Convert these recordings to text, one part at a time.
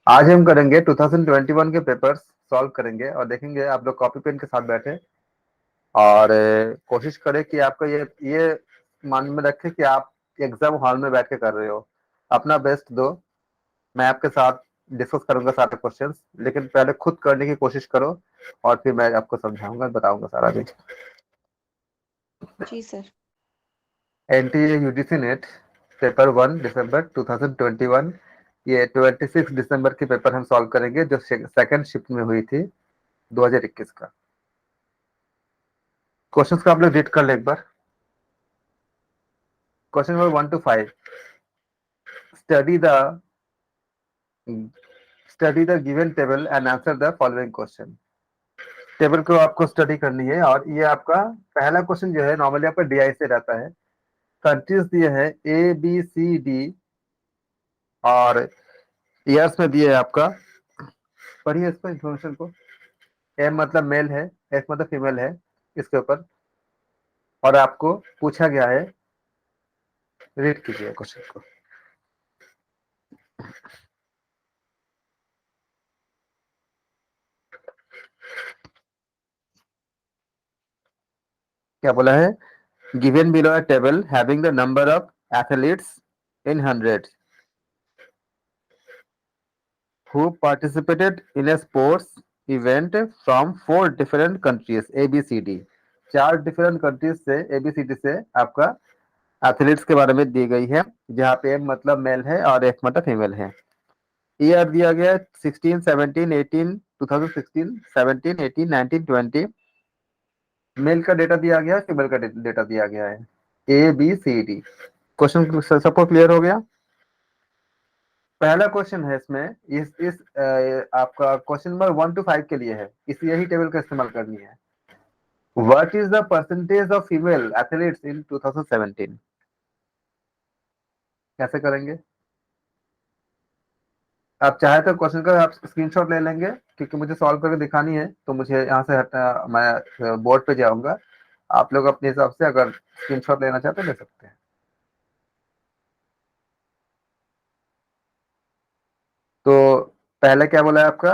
आज हम करेंगे 2021 के पेपर्स सॉल्व करेंगे और देखेंगे आप लोग कॉपी पेन के साथ बैठे और कोशिश करें कि आपका ये मान में रखें कि आप एग्जाम हॉल में बैठ के कर रहे हो। अपना बेस्ट दो। मैं आपके साथ डिस्कस करूंगा सारे क्वेश्चंस, लेकिन पहले खुद करने की कोशिश करो और फिर मैं आपको समझाऊंगा, बताऊंगा सारा कुछ। जी sir. NTA UGC NET paper 1 दिसंबर 2021, ये 26 दिसंबर की पेपर हम सॉल्व करेंगे जो सेकंड शिफ्ट में हुई थी 2021 का। क्वेश्चंस को आप लोग रीड कर ले एक बार। Question number 1 to 5। Study the study the given table and answer the following question. Table को आपको स्टडी करनी है और ये आपका पहला क्वेश्चन जो है नॉर्मली आपका डीआई से रहता है। कंट्रीज दिए हैं ABCD और ईयर्स में दिए है आपका। पढ़िए इसको, इन्फॉर्मेशन को। एम मतलब मेल है, एफ मतलब फीमेल है इसके ऊपर। और आपको पूछा गया है, रीड कीजिए क्वेश्चन को। क्या बोला है? Given below a table having the number of athletes in hundred who participated in a sports event from 4 different countries ABCD। 4 different countries से ABCD से आपका एथलीट्स के बारे में दी गई है, जहाँ पे एम मतलब मेल है और एफ मतलब फीमेल है। ईयर दिया गया है 16, 17, 18, 2016, 17, 18, 19, 20। मेल का डेटा दिया गया है, फीमेल का डेटा दिया गया है। ABCD। क्वेश्चन सबको क्लियर हो गया? पहला क्वेश्चन है इसमें, आपका क्वेश्चन नंबर 1 to 5 के लिए है, इस यही टेबल का इस्तेमाल करनी है। What is the percentage of female athletes in 2017? कैसे करेंगे? आप चाहे तो क्वेश्चन का आप स्क्रीनशॉट ले लेंगे, क्योंकि मुझे सॉल्व करके दिखानी है तो मुझे यहाँ से मैं बोर्ड पे जाऊंगा। आप लोग अपने हिसाब से अगर स्क्रीनशॉट लेना चाहते हैं ले सकते हैं। तो पहले क्या बोला है आपका?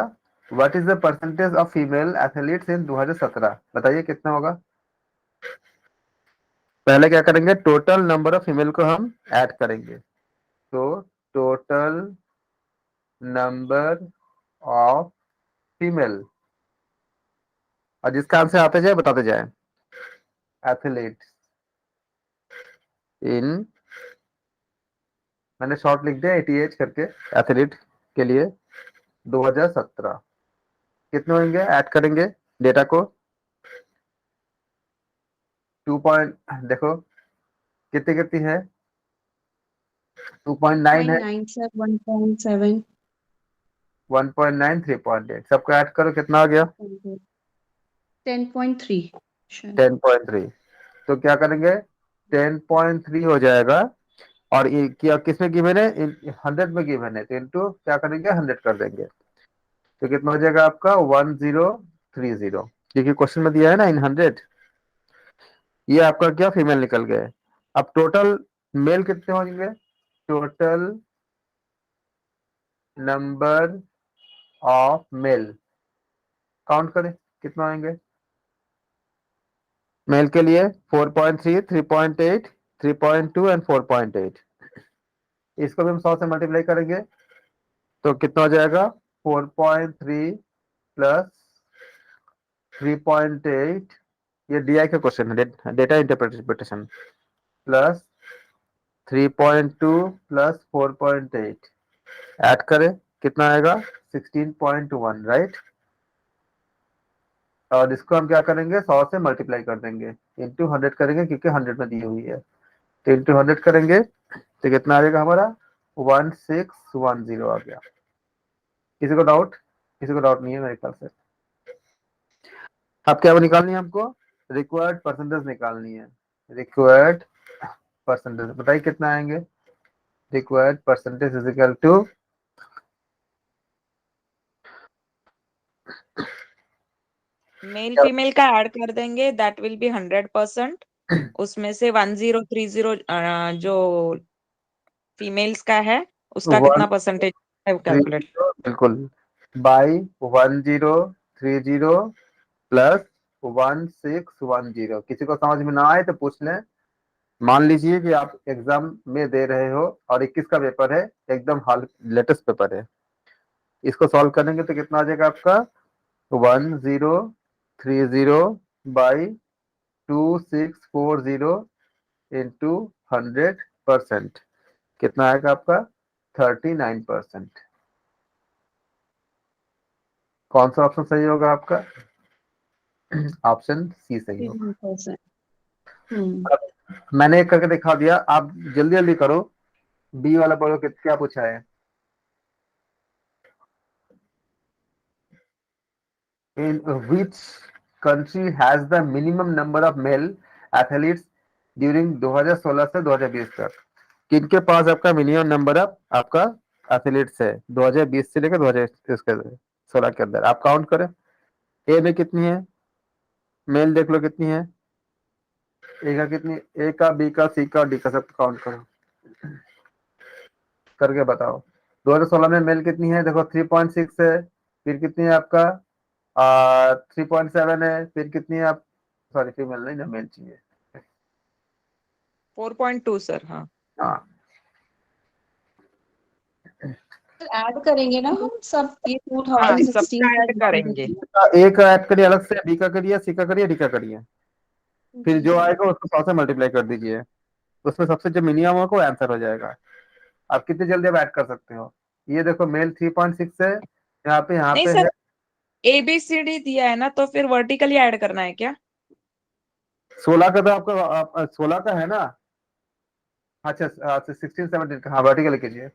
What is the percentage of female athletes in 2017? बताइए कितना होगा। पहले क्या करेंगे, टोटल नंबर ऑफ फीमेल को हम ऐड करेंगे। तो टोटल नंबर ऑफ फीमेल, और जिसका आंसर आते जाए बताते जाए। एथलीट्स इन, मैंने शॉर्ट लिख दिया ATH करके, एथलीट के लिए 2017 कितने होंगे, ऐड करेंगे डेटा को। 2 पॉइंट, देखो कितनी कितनी है, 2.9 है, 0.9 सर, 1.7। 1.9, 3.8, सबको ऐड करो कितना हो गया? 10.3 शायद। 10.3। तो क्या करेंगे, 10.3 हो जाएगा। और ये क्या किसमें गिवन है? 100 में गिवन है, तो इंटू क्या करेंगे, 100 कर देंगे। तो कितना हो जाएगा आपका? 1030, क्योंकि क्वेश्चन में दिया है ना इन 100। ये आपका क्या फीमेल निकल गए। अब टोटल मेल कितने होंगे? Total number of male count करें कितना होंगे। मेल के लिए 4.3, 3.8, 3.2 एंड 4.8। इसको भी हम 100 से मल्टीप्लाई करेंगे तो कितना हो जाएगा? 4.3 प्लस 3.8, ये DI का क्वेश्चन है, data interpretation, plus 3.2 plus 4.8, add करें कितना आएगा? 16.1, राइट। और इसको हम क्या करेंगे, 100 से मल्टीप्लाई कर देंगे, इंटू 100 करेंगे क्योंकि 100 में दी हुई है। तो इंटू 100 करेंगे तो कितना आ जाएगा हमारा? 1610 आ गया। किसी को डाउट? किसी को डाउट नहीं है मेरे ख्याल से। अब क्या वो निकालनी है हमको? रिक्वायर्ड परसेंटेज निकालनी है। रिक्वायर्ड परसेंटेज बताइए कितना आएंगे। Required percentage is equal to, male female का ऐड कर देंगे, दैट विल बी 100%। उसमें से 1030 जो फीमेल्स का है उसका कितना percentage have three calculated. Zero बिल्कुल, बाई 1030 प्लस 1610। किसी को समझ में ना आए तो पूछ लें। मान लीजिए कि आप एग्जाम में दे रहे हो और 21 का पेपर है, एकदम हाल लेटेस्ट पेपर है। इसको सॉल्व करेंगे तो कितना आ जाएगा आपका, 1030 बाई 2640 इंटू 100%। कितना आएगा आपका, 39%। कौन सा ऑप्शन सही होगा आपका? ऑप्शन सी सही होगा। 3%। हम्म। मैंने एक करके दिखा दिया, आप जल्दी जल्दी करो। बी वाला पढ़ो क्या पूछा है। In which country has the minimum number of male athletes during 2016 से 2020 तक? किनके पास आपका मिनिमम नंबर ऑफ आपका एथलीट्स है 2020 से लेकर 2016 के अंदर? आप काउंट करें, ए में कितनी है, मेल देख लो कितनी है, ए का कितनी, ए का, बी का, सी का, डी का, सब काउंट करो करके बताओ। 2016 में मेल कितनी है, देखो 3.6 है, फिर कितनी है आपका 3.7 है, फिर कितनी है आप, सॉरी फीमेल नहीं ना, मेल चाहिए। 4.2 सर। हाँ हाँ ऐड करेंगे ना हम सब, ये हाँ 2016 सबका का ऐड करेंगे। ए का ऐड करिए अलग से, बी का करिए, सी का करिए, डी का करिए, फिर जो जी। आएगा उसको 100 से मल्टीप्लाई कर दीजिए। उसमें सबसे जो मिनिमम होगा वो आंसर हो जाएगा। आप कितनी जल्दी अब ऐड कर सकते हो। ये देखो मेल 3.6 है, यहाँ नहीं पे है सर, ABCD दिया है ना, तो फिर वर्टिकली ऐड करना है क्या? 16 का, तो आपका 16 का है ना। अच्छा अच्छा 16 17 का, हाँ वर्टिकल कीजिए।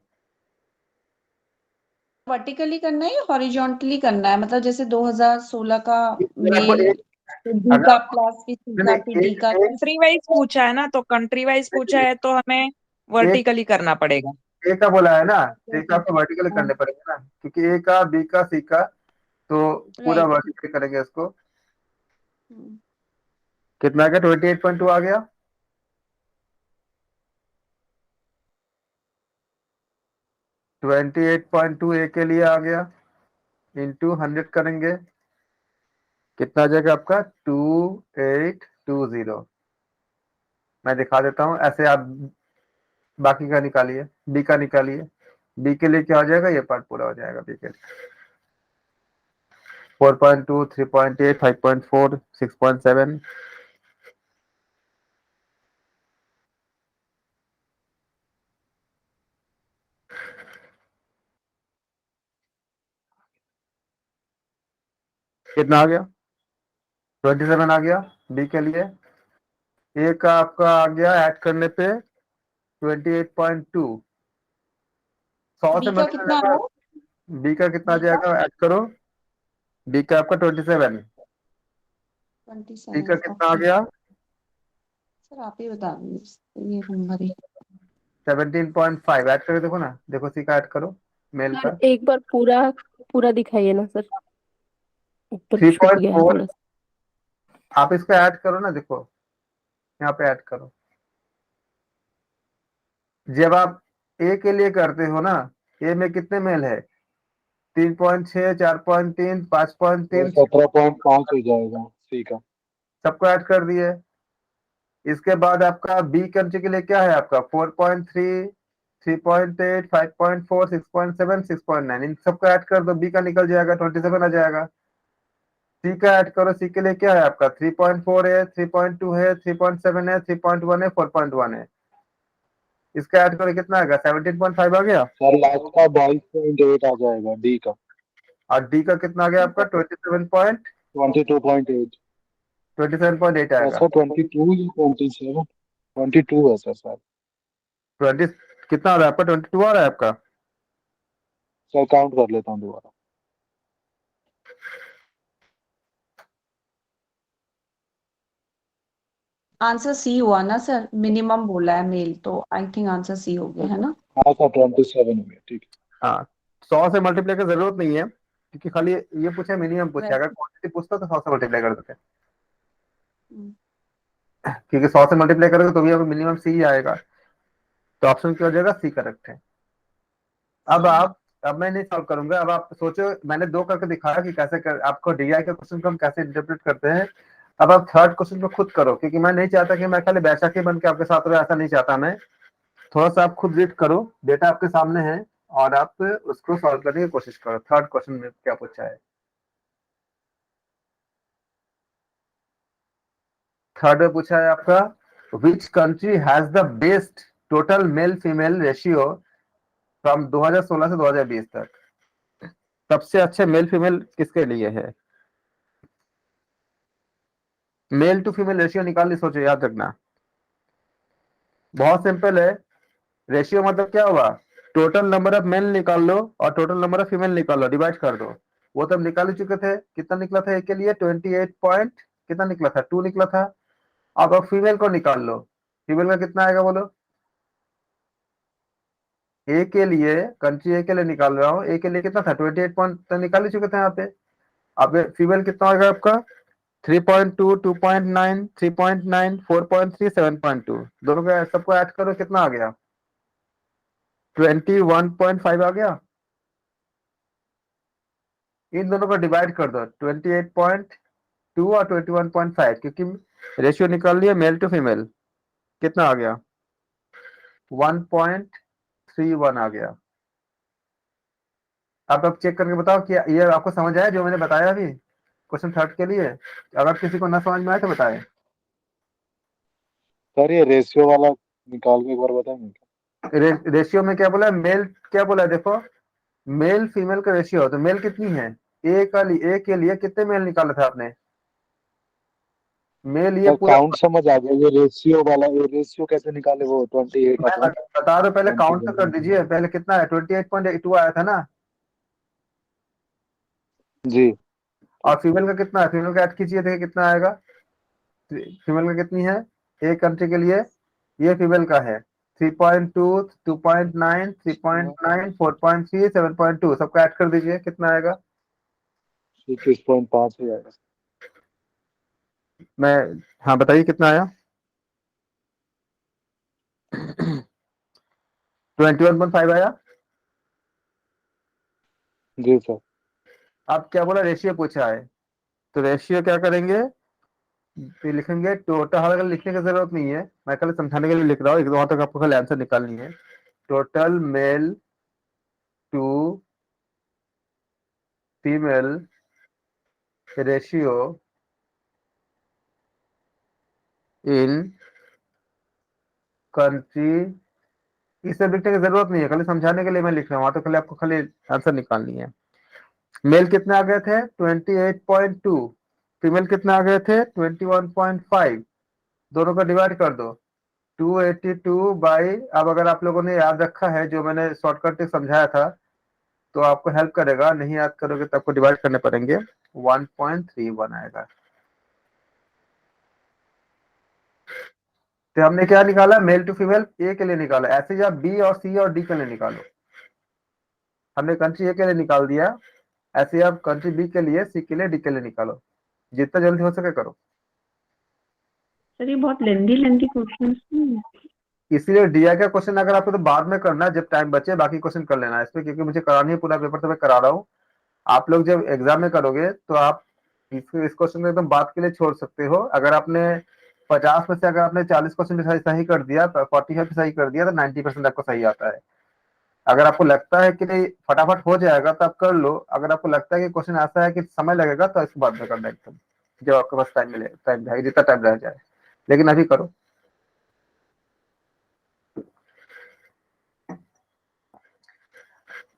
वर्टिकली करना है या हॉरिजॉन्टली करना है, मतलब जैसे 2016 का अगर आपको मेल, एक, फिर बी अगर का आपको, प्लस, फिर सी नहीं का, फिर नहीं, डी का। कंट्री वाइज पूछा है ना, तो कंट्री वाइज पूछा है तो हमें एक वर्टिकली करना पड़ेगा। ए का बोला है ना, तो ए का आपको वर्टिकल करने पड़ेगा ना, क्योंकि ए का, बी का, सी का, तो पूरा राइट। वर्टिकल करेंगे इसको। कितना आ गया, 28.2 आ गया। 28.2 ए के लिए आ गया, इंटू 100 करेंगे, कितना आ जाएगा आपका 2820। मैं दिखा देता हूँ ऐसे, आप बाकी का निकालिए, बी का निकालिए। बी के लिए क्या हो जाएगा, ये पार्ट पूरा हो जाएगा बी के लिए। 4.2, 3.8, 5.4, 6.7। कितना आ गया, 27 आ गया बी के लिए। ए का आपका आ गया ऐड करने पे 28.2, 100 से बी का मल्टीप्लाई कितना करो। आया? बी का कितना आ बी का जाएगा, ऐड करो। बी का आपका 27। सी का 27। कितना आ ओके गया, सर, आप ही बता दीजिए ये नंबर ही। 17.5। ऐड करके देखो ना, देखो सी का ऐड करो, मेल सर का। एक बार पूरा पूरा दिखाइए ना सर, ऊपर थ्री छूट पॉइंट गया है फोर थोड़ा सा। आप इसको ऐड करो ना, देखो यहाँ पे ऐड करो। जब आप ए के लिए करते हो ना, ए में कितने मेल है, 3.6, 4.3, 5.3, 17.5 हो जाएगा सी का। सबको ऐड कर दिए। इसके बाद आपका बी कंट्री के लिए क्या है आपका, 4.3, 3.8, 5.4, 6.7, 6.9, इन सबको ऐड कर दो, बी का निकल जाएगा, 27 आ जाएगा। सी का ऐड करो, सी के लिए क्या है आपका, 3.4 है, 3.2 है, 3.7 है, 3.1 है, 4.1 है। इसका ऐड करो, कितना आएगा, 17.5 आ गया। सर लास्ट का 22.8 आ जाएगा डी का। और डी का कितना आ गया आपका, 22.8। 27.8 आएगा। सर 22 या 27? 22 है सर सर। 20 कितना आ रहा है आपका, 22 आ रहा है आपका। सर काउंट कर लेता हूँ दोबारा। आंसर सी हुआ ना सर, मिनिमम बोला है मेल, तो आई थिंक आंसर सी हो गया है ना। हाँ सर 27 हो गया, ठीक हाँ, 100 से मल्टीप्लाई की जरूरत नहीं है, क्योंकि खाली ये पूछे, मिनिमम पूछे, अगर वैसे। क्वांटिटी पूछता तो 100 से मल्टीप्लाई कर देते, हम्म, क्योंकि 100 से मल्टीप्लाई करोगे तो भी आपको मिनिमम सी ही आएगा। तो ऑप्शन क्या हो जाएगा, सी करेक्ट है। अब सी। आप अब मैं नहीं सॉल्व करूंगा, अब आप सोचो, मैंने 2 करके दिखाया कि कैसे आपको डीआई के क्वेश्चन को हम कैसे इंटरप्रेट करते हैं। अब आप थर्ड क्वेश्चन को खुद करो, क्योंकि मैं नहीं चाहता कि मैं खाली बैसाखी बन के आपके साथ रहो, ऐसा नहीं चाहता मैं। थोड़ा सा आप खुद रीड करो, डेटा आपके सामने है, और आप उसको सॉल्व करने की कोशिश करो। थर्ड क्वेश्चन में क्या पूछा है? थर्ड में पूछा है आपका, which country has the best total male female ratio from 2016 से 2020 तक। सबसे अच्छे मेल फीमेल किसके लिए है? मेल टू फीमेल रेशियो निकालनी, सोचो, याद रखना। बहुत सिंपल है। रेशियो मतलब क्या हुआ? टोटल नंबर ऑफ मेल निकाल लो और टोटल नंबर ऑफ फीमेल निकाल लो, डिवाइड कर दो। वो तो हम निकाल ही चुके थे। कितना निकला था एक के लिए? 28 पॉइंट कितना निकला था? 2 निकला था। अब फीमेल को निकाल लो। फीमेल का कितना आएगा बोलो? ए के लिए, कंट्री ए के लिए निकाल रहा हूँ। ए के लिए कितना था? 28 पॉइंट तो निकाल ही चुके थे यहाँ पे। अब फीमेल कितना होगा आपका? 3.2, 2.9, 3.9, 4.3, 7.2। दोनों का सबको ऐड करो, कितना आ गया? 21.5 आ गया। इन दोनों को डिवाइड कर दो, 28.2 और 21.5, क्योंकि रेशियो निकाल लिया मेल टू फीमेल। कितना आ गया? 1.31 आ गया। अब आप चेक करके बताओ कि ये आपको समझ आया जो मैंने बताया अभी क्वेश्चन थर्ड के लिए? अगर किसी को ना समझ में आए तो बताए। सर ये रेशियो वाला निकाल के एक बार बताएंगे क्या? रेशियो में क्या बोला? मेल क्या बोला? देखो, मेल फीमेल का रेशियो, तो मेल कितनी है? ए के लिए कितने मेल निकाले थे आपने? मेल ये सर पूरा, काउंट समझ आ गया, ये रेशियो वाला, ये रेशियो कैसे निकाले वो 28 मैं अपॉन बता दो, पहले काउंट तो कर 21। दीजिए। पहले कितना है? 28.2 आया था ना। जी और फीमेल का कितना है? फीमेल का ऐड कीजिए, देखिए कितना आएगा। फीमेल का कितनी है एक कंट्री के लिए? ये फीमेल का है 3.2, 2.9, 3.9, 4.3, 7.2। सबको ऐड कर दीजिए, कितना आएगा? 21.5 ही आएगा। मैं, हाँ बताइए कितना आया? 21.5 आया। जी सर। अब क्या बोला? रेशियो पूछा है, तो रेशियो क्या करेंगे? तो लिखेंगे टोटल। अगर लिखने की जरूरत नहीं है, मैं कल समझाने के लिए लिख रहा हूँ, एक दो वहां तक आपको कल आंसर निकालनी है। Total male to female ratio in country. इसे लिखने की जरूरत नहीं है, खाली समझाने के लिए मैं लिख रहा हूँ, वहां तो खाली आपको खाली आंसर निकालनी है। मेल कितने आ गए थे? 28.2। फीमेल कितने आ गए थे? 21.5। दोनों का डिवाइड कर दो, 282 बाई, अब अगर आप लोगों ने याद रखा है जो मैंने शॉर्टकट से समझाया था तो आपको हेल्प करेगा। नहीं याद करोगे तो आपको डिवाइड करने पड़ेंगे। 1.31 आएगा। तो हमने क्या निकाला? मेल टू फीमेल ए के लिए निकाला। ऐसे ही आप बी और सी और डी के लिए निकालो। हमने कंट्री ए के लिए निकाल दिया, ऐसे ही आप कंट्री बी के लिए, सी के लिए, डी के लिए निकालो। जितना जल्दी हो सके करो। सर ये बहुत लेंदी लेंदी क्वेश्चंस नहीं है। इसीलिए डीआई का क्वेश्चन अगर आपको तो बाद में करना है, जब टाइम बचे, बाकी क्वेश्चन कर लेना है इसमें, क्योंकि मुझे करानी है पूरा पेपर, तो मैं करा रहा हूँ। आप लोग जब एग्जाम में करोगे तो आप इस क्वेश्चन को एकदम बात के लिए छोड़ सकते हो। अगर आपने 50 में से अगर आपने 40 क्वेश्चन भी सही कर दिया, 45 भी सही कर दिया, तो 90% आपको सही आता है। अगर आपको लगता है कि नहीं फटाफट हो जाएगा तो आप कर लो। अगर आपको लगता है कि क्वेश्चन ऐसा है कि समय लगेगा, तो इसको बाद में करना एकदम, जब आपके पास टाइम मिले, टाइम जाए, जितना टाइम रह जाए, लेकिन अभी करो।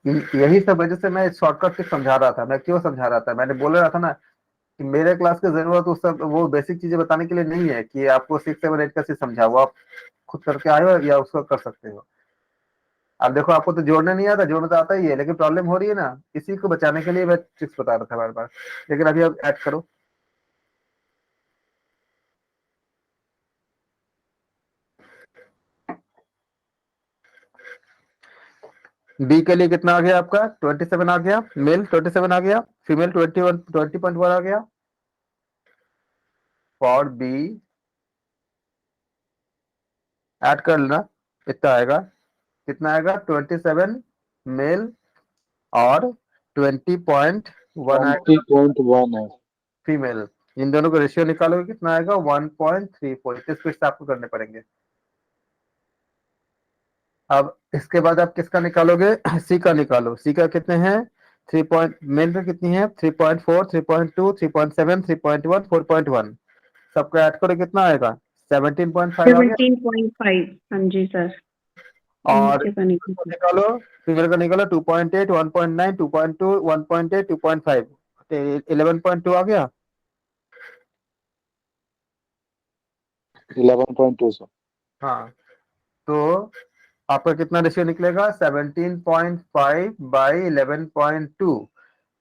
यही सब वजह से मैं शॉर्टकट से समझा रहा था। मैं क्यों समझा रहा था? मैंने बोल रहा था ना कि मेरे क्लास की जरूरत उस सब वो बेसिक चीजें बताने के लिए नहीं है कि आपको 6, 7, 8 कैसे समझा, वो आप खुद करके आए हो या उसको कर सकते हो। अब देखो, आपको तो जोड़ने नहीं आता, जोड़ना तो आता ही है, लेकिन प्रॉब्लम हो रही है ना, इसी को बचाने के लिए मैं ट्रिक्स बता रहा था बार बार। लेकिन अभी आप ऐड करो। बी के लिए कितना आ गया आपका? 27 आ गया। मेल 27 आ गया। फीमेल 20.1 आ गया। फॉर बी ऐड कर लेना, इतना आएगा। कितना आएगा? 27 मेल और 20.18 20.1 है। फीमेल। इन दोनों का रेशियो निकालोगे कितना आएगा? 1.34। इतने स्पीड से आपको करने पड़ेंगे। अब इसके बाद आप किसका निकालोगे? सी का निकालो। सी का कितने हैं? 3 पॉइंट, मेल में कितनी है? 3.4, 3.2, 3.7, 3.1, 4.1। सबको ऐड करो कितना आएगा? 17.5 आ गया। 17.5 हाँ जी सर। और नीचे का निकल इसको निकालो, फीमेल का निकालो। 2.8, 1.9, 2.2, 1.8, 2.5, 11.2 आ गया। 11.2 सर। हाँ, तो आपका कितना रेशियो निकलेगा? 17.5 बाई 11.2।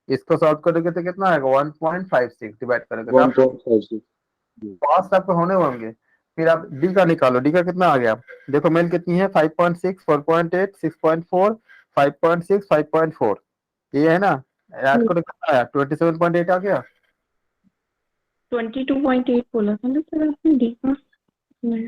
इसको सॉल्व करोगे तो कितना आएगा? 1.56 डिवाइड करोगे तो आप 1.56। पास आपको होने होंगे। फिर आप डी का निकालो। डी का कितना आ गया? देखो मेल कितनी है? 5.6, 4.8, 6.4, 5.6, 5.4। ये है ना? ऐड करो कितना आया? 27.8 आ गया। 22.8 बोला था ना सर आपने डी का। मैं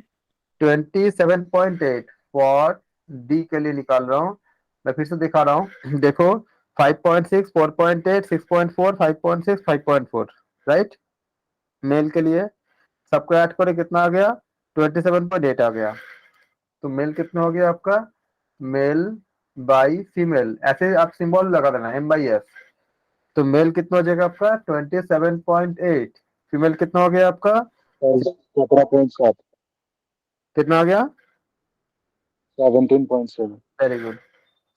27.8 फॉर डी के लिए निकाल रहा हूँ। मैं फिर से दिखा रहा हूँ। देखो 5.6, 4.8, 6.4, 5.6, 5.4, राइट। मेल के लिए सबको ऐड करो कितना आ गया? 27.8 आ गया। तो मेल कितना हो गया आपका? मेल बाई फीमेल, ऐसे आप सिंबल लगा देना M/S। तो मेल कितना हो जाएगा आपका? 27.8। फीमेल कितना हो गया आपका? 17.7। कितना आ गया? 17.7। Very good,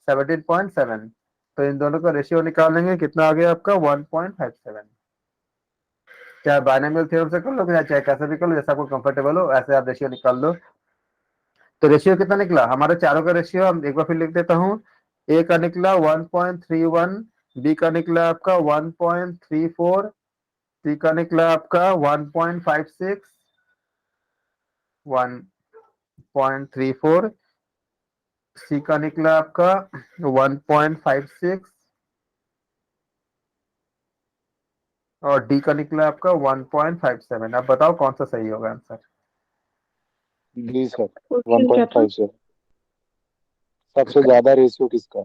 17.7। तो इन दोनों का रेशियो निकालेंगे कितना आ गया आपका? 1.57। चाहे बाइनोमियल थ्योरम से कर लो या चाहे कैसे भी कर लो, जैसा आपको कंफर्टेबल हो ऐसे आप रेशियो निकाल लो। तो रेशियो कितना निकला हमारे चारों का रेशियो? हम एक बार फिर लिख देता हूँ। ए का निकला 1.31, बी का निकला आपका 1.34, सी का निकला आपका 1.56, 1.34, सी का निकला आपका 1.56 और डी का निकला आपका 1.57। अब बताओ कौन सा सही होगा आंसर? D sir. क्वेश्चन क्या था? 1.5 सर। सबसे ज्यादा रेशियो किसका?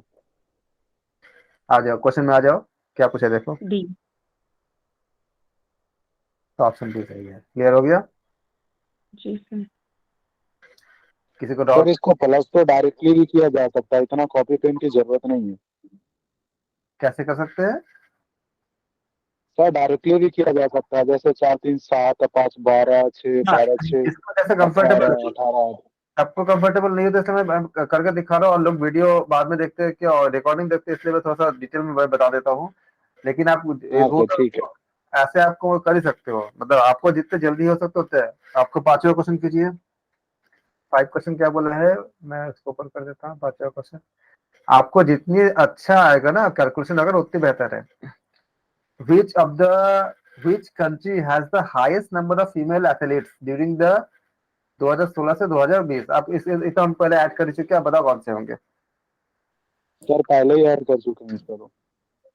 आ जाओ, क्वेश्चन में आ जाओ। क्या पूछे देखो? डी। तो ऑप्शन डी सही है। क्लियर हो गया? जी सर। किसी को सर डाउट? इसको प्लस तो डायरेक्टली भी किया जा सकता है, इतना कॉपी पेन की जरूरत नहीं है। कैसे कर सकते हैं? सर डायरेक्टली भी किया जा सकता है, जैसे 4 3 7 5 12 6 हाँ, 12 6 जिसको जैसे कंफर्टेबल, 18 18। सबको कंफर्टेबल नहीं होता इसलिए मैं करके दिखा रहा हूँ और लोग वीडियो बाद में देखते हैं क्या और रिकॉर्डिंग देखते हैं, इसलिए मैं थोड़ा सा डिटेल में बता देता हूँ। लेकिन आप हाँ रूल सर ठीक है। ऐसे आपको कर ही सकते हो, मतलब आपको जितने जल्दी हो सकते होते हैं। आपको पांचवा क्वेश्चन कीजिए। 5 क्वेश्चन क्या बोला है? मैं इसको ओपन कर देता हूँ। पांचवा क्वेश्चन आपको जितनी अच्छा आएगा ना कैलकुलेशन, अगर उतनी बेहतर है। Which of the which country has the highest number of female athletes during the 2016 से 2020? आप इस तो हम पहले ऐड कर चुके हैं, आप बताओ कौन से होंगे? सर पहले ही ऐड कर चुके हैं इसका, तो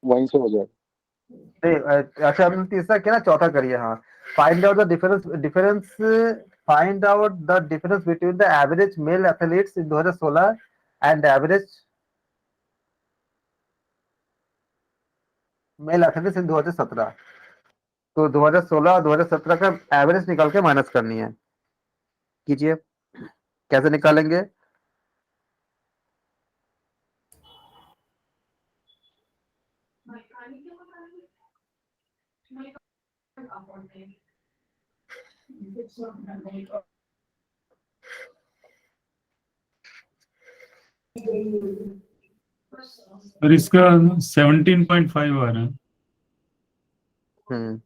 वहीं से हो जाएगा। नहीं, अच्छा हमने तीसरा किया ना, चौथा करिए। हाँ, find out the difference between the average male athletes in 2016 and average male athletes in 2017। तो 2016 और 2017 का एवरेज निकाल के माइनस करनी है। कीजिए, कैसे निकालेंगे? और इसका 17.5 आ रहा है। हम्म,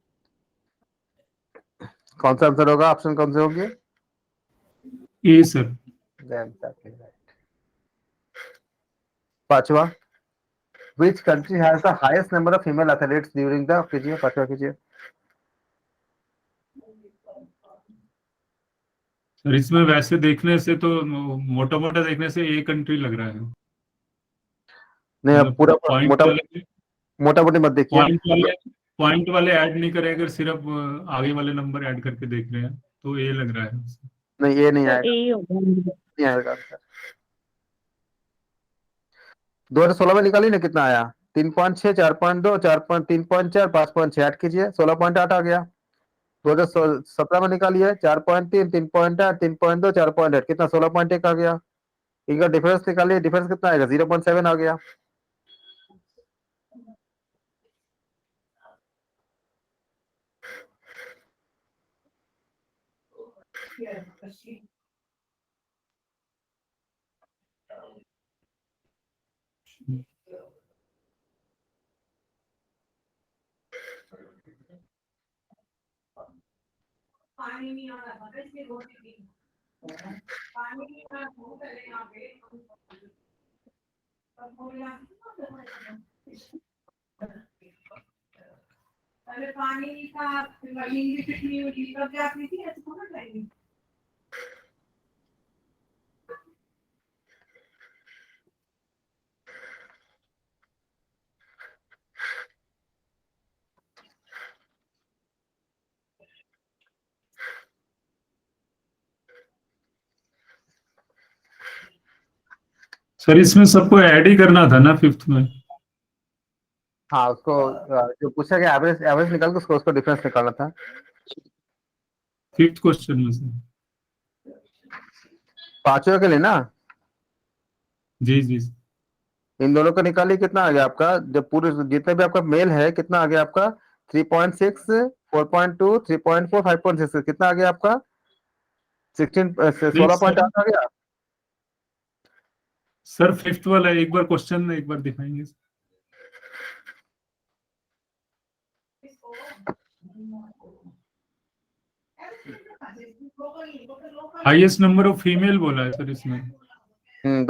कौन सा आंसर होगा? ऑप्शन कौन से होंगे? ए सर। पांचवा, which country has the highest number of female athletes during the, कीजिए पांचवा कीजिए। सर इसमें वैसे देखने से तो मोटा मोटा देखने से ए कंट्री लग रहा है। नहीं, अब मतलब पूरा पॉइंट मोटा वाले मोटा मोटी मत देखिए। पॉइंट वाले ऐड नहीं करे, अगर सिर्फ आगे वाले नंबर ऐड करके देख रहे हैं तो ए लग रहा है। नहीं, ये नहीं सर आएगा, ए ही होगा। नहीं आएगा आंसर। 2016 में निकाली ना, कितना आया? 3.6, 4.2, 3.4, 5.6 ऐड कीजिए, 16.8 आ गया। 2017 में निकालिए, 4.3, 3.8, 3.2, 4.8, कितना 16.1 आ गया। इनका डिफरेंस निकालिए, डिफरेंस कितना आएगा, 0.7 आ गया। सर इसमें सबको ऐड ही करना था ना फिफ्थ में। हाँ, उसको जो पूछा गया एवरेज, एवरेज निकाल के उसको डिफरेंस निकालना था। फिफ्थ क्वेश्चन में से। पांचों के लिए ना, जी जी। इन दोनों का निकालिए, कितना आ गया आपका, जब पूरे जितने भी आपका मेल है, कितना आ गया आपका, 3.6, 4.2, 3.4, 5.6, कितना आ गया आपका, 16.8 आ गया। सर फिफ्थ वाला एक बार क्वेश्चन एक बार दिखाएंगे। हाईएस्ट नंबर ऑफ फीमेल बोला है सर इसमें।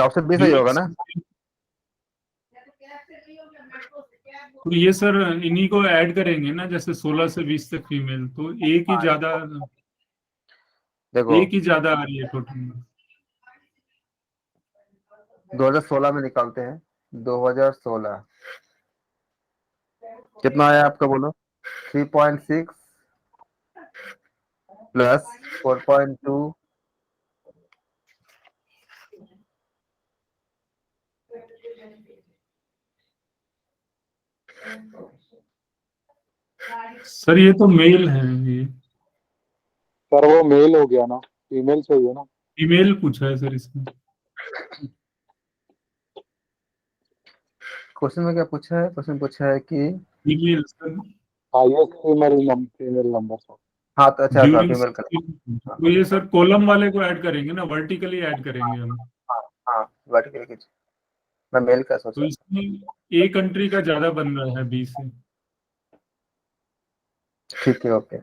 ऑप्शन बी सही होगा ना। तो ये सर इन्हीं को ऐड करेंगे ना, जैसे 16 से 20 तक फीमेल, तो एक ही हाँ, ज्यादा, देखो एक ही ज्यादा आ रही है टोटल। 2016 में निकालते हैं। 2016 कितना आया आपका, बोलो। 3.6 प्लस 4.2 सर ये तो मेल है, ये सर वो मेल हो गया ना, फीमेल चाहिए ना। फीमेल पूछा है सर इसमें। क्वेश्चन में क्या पूछा है, क्वेश्चन पूछा है कि female sir highest female number sir. हाँ, तो अच्छा था ड्यूरिंग, फीमेल का। हाँ, तो ये सर कॉलम वाले को ऐड करेंगे ना, वर्टिकली ऐड करेंगे हम। हाँ, हाँ, वर्टिकल कीजिए। मैं मेल का तो सोचा। इसमें ए कंट्री का ज्यादा बन रहा है बी से। ठीक है, ओके।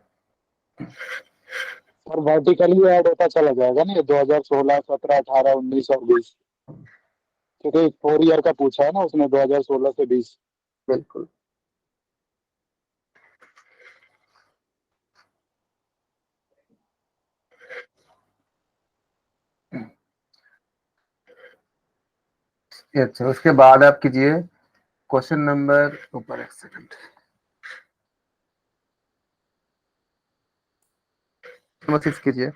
सर वर्टिकली ऐड होता चला जाएगा ना, 2016, 17, 18, 19 और 20, क्योंकि 4 ईयर का पूछा है ना उसने, 2016 से 20। बिल्कुल। अच्छा, उसके बाद आप कीजिए क्वेश्चन नंबर, ऊपर एक सेकंड, नंबर 6 कीजिए।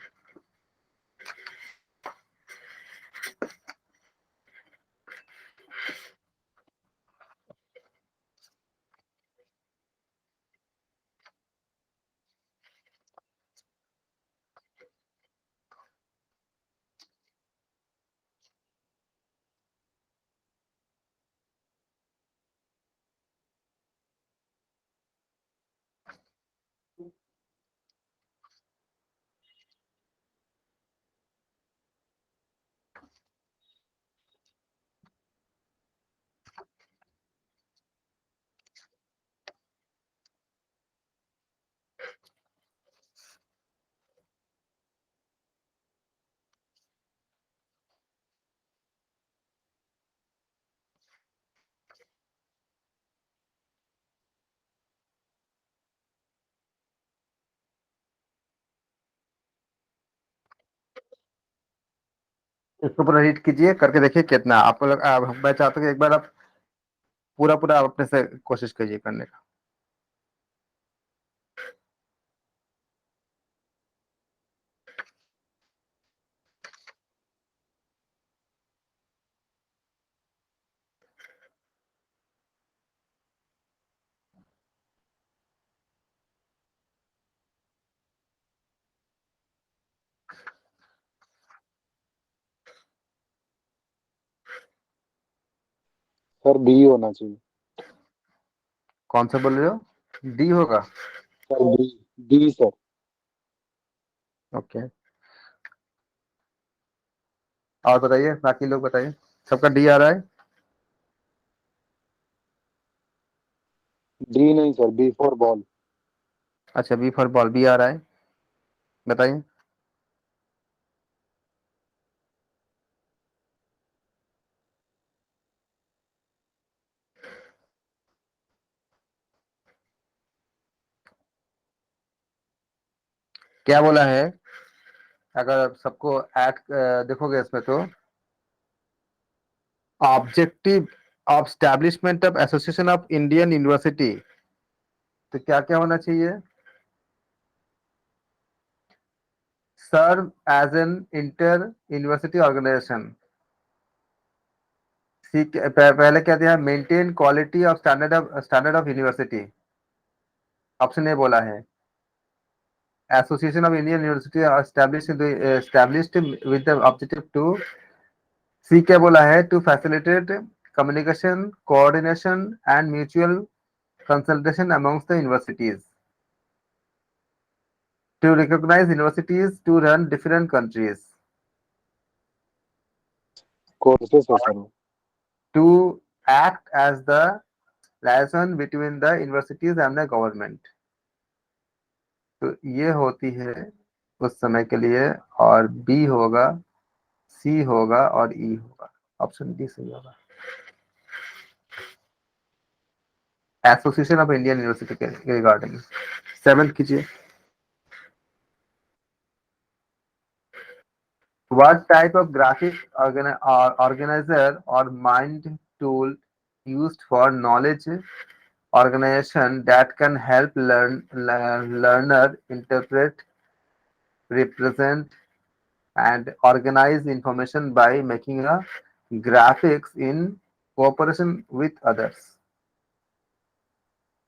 इसको पूरा रीड कीजिए, करके देखिए कितना आप लोग, मैं चाहता हूँ कि एक बार आप पूरा पूरा अपने से कोशिश कीजिए करने का। सर बी होना चाहिए। कौन सा बोल रहे हो, डी होगा? Sir B. B sir. Okay, और बताइए, बाकी लोग बताइए, सबका डी आ रहा है? डी नहीं सर, बी फॉर बॉल। अच्छा, बी फॉर बॉल, बी आ रहा है, बताइए। क्या बोला है? अगर आप सबको ऐड देखोगे इसमें तो, objective of establishment of association of Indian university, तो क्या क्या होना चाहिए? Serve as an inter university organisation. पहले क्या दिया? Maintain quality of standard of university. Option A बोला है। Association of Indian university established with the objective to, C क्या बोला है? To facilitate communication, coordination and mutual consultation amongst the universities, to recognise universities to run different countries, courses है sir. To act as the liaison between the universities and the government। तो ये होती है उस समय के लिए, और बी होगा, सी होगा और ई होगा। ऑप्शन डी सही होगा, एसोसिएशन ऑफ इंडियन यूनिवर्सिटी के रिगार्डिंग। सेवेंथ कीजिए। What type of graphic organizer or mind tool used for knowledge organization that can help learner interpret, represent, and organize information by making a graphics in cooperation with others?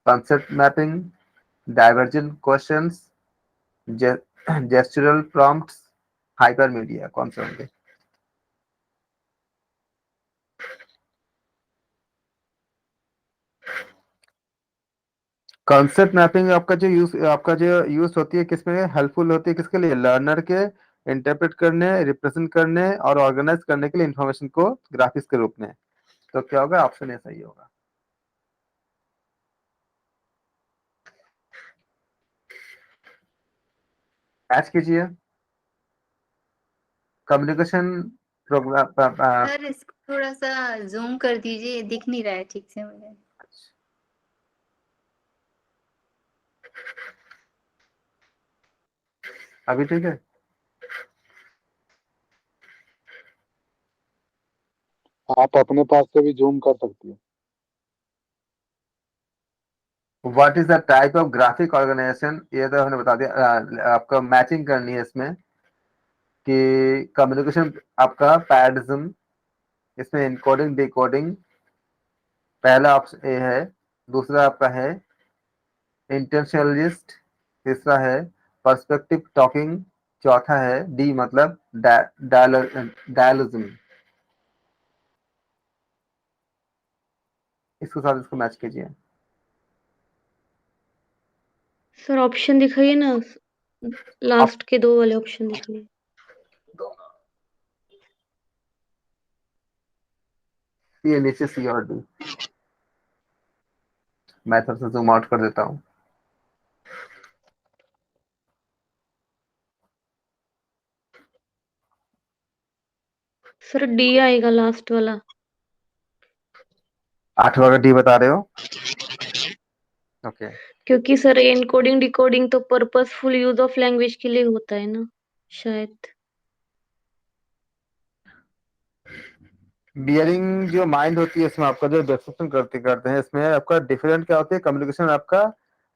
Concept mapping, divergent questions, gestural prompts, hypermedia। कौन से होंगे? Concept mapping आपका जो use होती है किसमें helpful होती है? किसके लिए? लर्नर के इंटरप्रेट करने, रिप्रेजेंट करने और ऑर्गेनाइज करने के लिए इंफॉर्मेशन को ग्राफिक्स के रूप में। तो क्या होगा? ऑप्शन ए सही होगा। मैच कीजिए। Communication programme. सर इसको थोड़ा सा जूम कर दीजिए, दिख नहीं रहा है ठीक से मुझे। अभी ठीक है? आप अपने पास से भी जूम कर सकती है। What is the type of graphic organisation, ये तो हमने बता दिया। आपका मैचिंग करनी है इसमें कि कम्युनिकेशन आपका पैराडिज्म, इसमें इनकोडिंग डिकोडिंग, पहला ऑप्शन ए है। दूसरा आपका है इंटेंशनलिस्ट, तीसरा है पर्सपेक्टिव टॉकिंग, चौथा है डी मतलब डायलिज्म। इसके साथ इसको मैच कीजिए। सर ऑप्शन दिखाइए ना, लास्ट के दो वाले ऑप्शन दिखाइए। ये नीचे सी और डी, मैं थोड़ा सा जूम आउट कर देता हूँ। सर डी आएगा लास्ट वाला। 8वां का डी बता रहे हो? ओके। क्योंकि सर एनकोडिंग डिकोडिंग तो पर्पसफुल यूज ऑफ लैंग्वेज के लिए होता है ना, शायद। बियरिंग जो माइंड होती है इसमें आपका जो डिस्कशन करते करते हैं, इसमें आपका डिफरेंट क्या होती है? कम्युनिकेशन आपका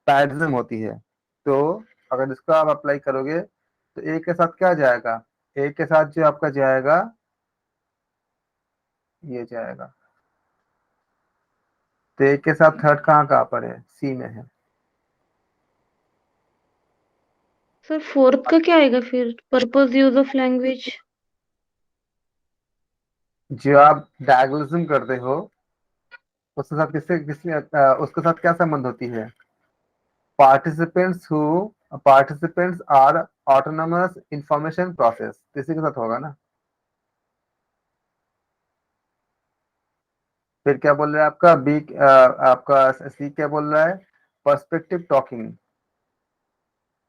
पैरडिज्म होती है। तो अगर इसको आप अप्लाई करोगे तो ए के साथ क्या जाएगा? ए के साथ जो आपका जाएगा, ये जाएगा। तो ए के साथ थर्ड कहाँ पर है? सी में है। सर फोर्थ का क्या आएगा फिर? Purpose use of language. जो आप डायगोनलिज्म करते हो, उसके साथ किससे किससे उसके साथ क्या संबंध होती है? Participants are autonomous information process, किसी के साथ होगा ना। फिर क्या बोल रहा है आपका बी, आपका सी क्या बोल रहा है? Perspective talking.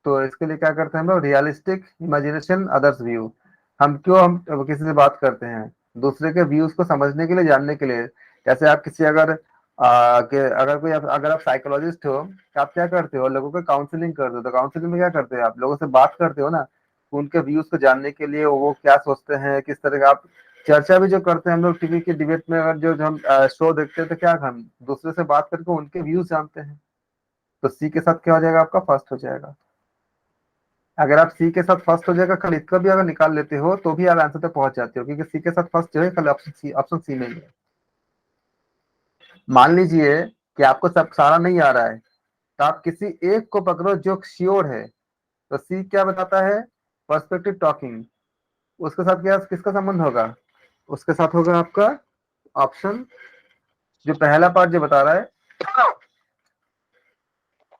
तो इसके लिए क्या करते हैं हम लोग? Realistic imagination others view. हम किसी से बात करते हैं दूसरे के व्यूज को समझने के लिए, जानने के लिए। जैसे आप किसी अगर आप साइकोलॉजिस्ट हो तो आप क्या करते हो? लोगों को काउंसलिंग करते हो। तो काउंसलिंग में क्या करते हो? आप लोगों से बात करते हो ना, उनके व्यूज को जानने के लिए, वो क्या सोचते हैं, किस तरह का। आप चर्चा भी जो करते हैं हम लोग टीवी के डिबेट में, अगर जो हम शो देखते हैं, तो क्या हम दूसरे से बात करके उनके व्यूज जानते हैं। तो सी के साथ क्या हो जाएगा आपका? फर्स्ट हो जाएगा। अगर आप सी के साथ फर्स्ट हो जाएगा, कल इसका भी अगर निकाल लेते हो तो भी आप आंसर तक पहुंच जाते हो, क्योंकि सी के साथ फर्स्ट जो है कल ऑप्शन सी में ही है। मान लीजिए कि आपको सब सारा नहीं आ रहा है, तो आप किसी एक को पकड़ो जो श्योर है। तो सी क्या बताता है? Perspective talking. उसके साथ क्या किसका संबंध होगा? उसके साथ होगा आपका ऑप्शन, जो पहला पार्ट जो बता रहा है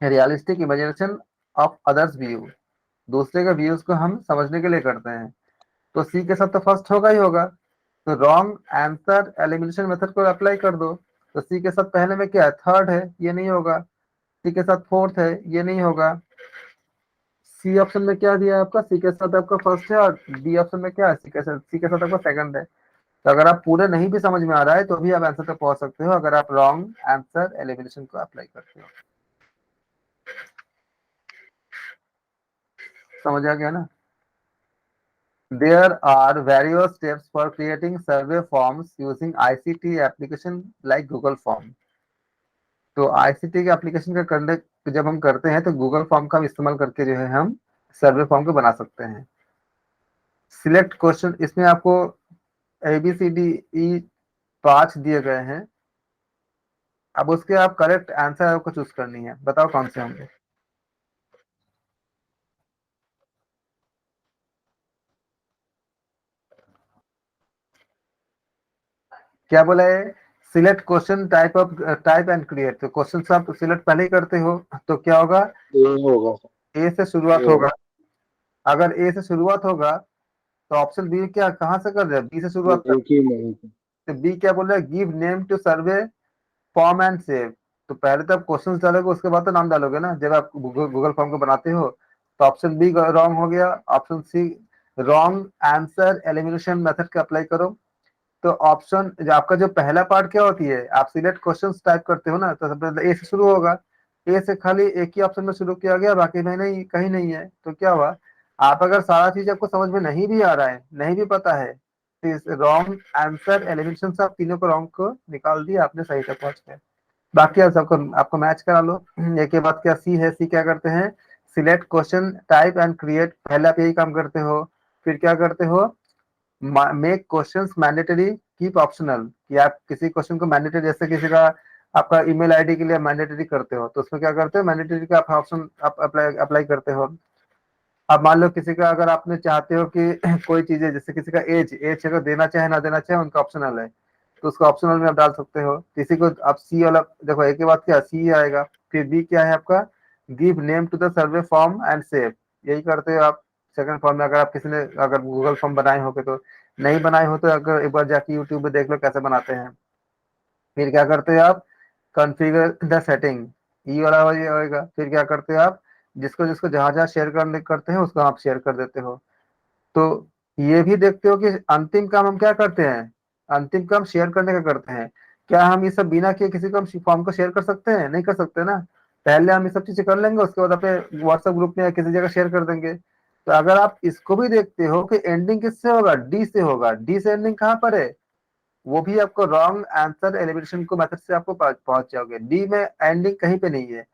realistic imagination of others view. दूसरे के व्यूज को हम समझने के लिए करते हैं। तो सी के साथ तो फर्स्ट होगा ही होगा। तो रॉन्ग आंसर एलिमिनेशन मेथड को अप्लाई कर दो। तो सी के साथ पहले में क्या है? थर्ड है, ये नहीं होगा। सी के साथ फोर्थ है, ये नहीं होगा। सी ऑप्शन में क्या दिया है आपका? सी के साथ आपका फर्स्ट है, और डी ऑप्शन में क्या है? सी के साथ आपका सेकंड है। तो अगर आप पूरे नहीं भी समझ में आ रहा है तो भी आप आंसर तक पहुंच सकते हो, अगर आप रॉन्ग आंसर एलिमिनेशन को अप्लाई करते हो। समझ आ गया ना? There are various steps for creating survey forms using ICT application like Google Form. तो आईसीटी के एप्लीकेशन का करने जब हम करते हैं तो गूगल फॉर्म का इस्तेमाल करके जो है हम सर्वे फॉर्म को बना सकते हैं। सिलेक्ट क्वेश्चन, इसमें आपको ABCDE 5 दिए गए हैं। अब उसके आप करेक्ट आंसर आपको चूज करनी है, बताओ कौन से होंगे। क्या बोला है? Select question type and create. तो क्वेश्चन आप सिलेक्ट पहले ही करते हो, तो क्या होगा? ये होगा सर, ए से शुरुआत ये होगा। अगर ए से शुरुआत होगा तो ऑप्शन बी क्या कहाँ से कर रहे हैं? बी से शुरुआत कर। एक ही नहीं। तो बी क्या बोल रहा है? Give name to survey form and save. तो पहले तो आप क्वेश्चन डालोगे, उसके बाद तो नाम डालोगे ना, जब आप गूगल फॉर्म को बनाते हो। तो ऑप्शन बी रॉन्ग हो गया। Option C wrong answer elimination method का अप्लाई करो। तो ऑप्शन जो आपका जो पहला पार्ट क्या होती है, आप सिलेक्ट क्वेश्चन टाइप करते हो ना, तो सबसे पहले ए से शुरू होगा। ए से खाली एक ही ऑप्शन में शुरू किया गया, बाकी में नहीं, कहीं नहीं है। तो क्या हुआ? आप अगर सारा चीज आपको समझ में नहीं भी आ रहा है, नहीं भी पता है, तो रॉन्ग आंसर एलिमिनेशन से आप तीनों को रॉन्ग को निकाल दिया, आपने सही तक पहुंच गए। बाकी आप सबको आपको मैच करा लो। एक के बाद क्या सी है? सी क्या करते हैं? Select question type and create, पहले आप यही काम करते हो। फिर क्या करते हो? Make questions mandatory keep optional, कि आप किसी क्वेश्चन को मैंडेटरी, जैसे किसी का आपका ईमेल आईडी के लिए मैंडेटरी करते हो, तो उसमें क्या करते हो? मैंडेटरी का आप ऑप्शन आप अप्लाई करते हो। अब मान लो किसी का, अगर आपने चाहते हो कि कोई चीज है, जैसे किसी का एज एज अगर देना चाहे ना देना चाहे, उनका ऑप्शनल है, तो उसको ऑप्शनल में आप डाल सकते हो। किसी को आप सी वाला देखो, एक के बाद क्या सी आएगा। फिर बी क्या है आपका? Give name to the survey form and save, यही करते हो आप सेकंड फॉर्म में। अगर आप किसी ने अगर गूगल फॉर्म बनाए हो तो, नहीं बनाए हो तो अगर एक बार जाके यूट्यूब में देख लो कैसे बनाते हैं। फिर क्या करते हो आप? कॉन्फ़िगर द सेटिंग, ये वाला होएगा। फिर क्या करते हो आप? जिसको जिसको जहां जहां शेयर करने करते हैं उसको आप शेयर कर देते हो। तो ये भी देखते हो कि अंतिम काम हम क्या करते हैं? अंतिम काम शेयर करने का करते हैं। क्या हम ये सब बिना किए किसी को हम फॉर्म को शेयर कर सकते हैं? नहीं कर सकते ना। पहले हम ये सब चीजें कर लेंगे, उसके बाद अपने व्हाट्सएप ग्रुप में या किसी जगह शेयर कर देंगे। तो अगर आप इसको भी देखते हो कि एंडिंग किससे होगा? डी से होगा। डी से एंडिंग कहाँ पर है? वो भी आपको रॉन्ग आंसर एलिमिनेशन को मेथड से आपको पहुंच जाओगे। डी में एंडिंग कहीं पे नहीं है।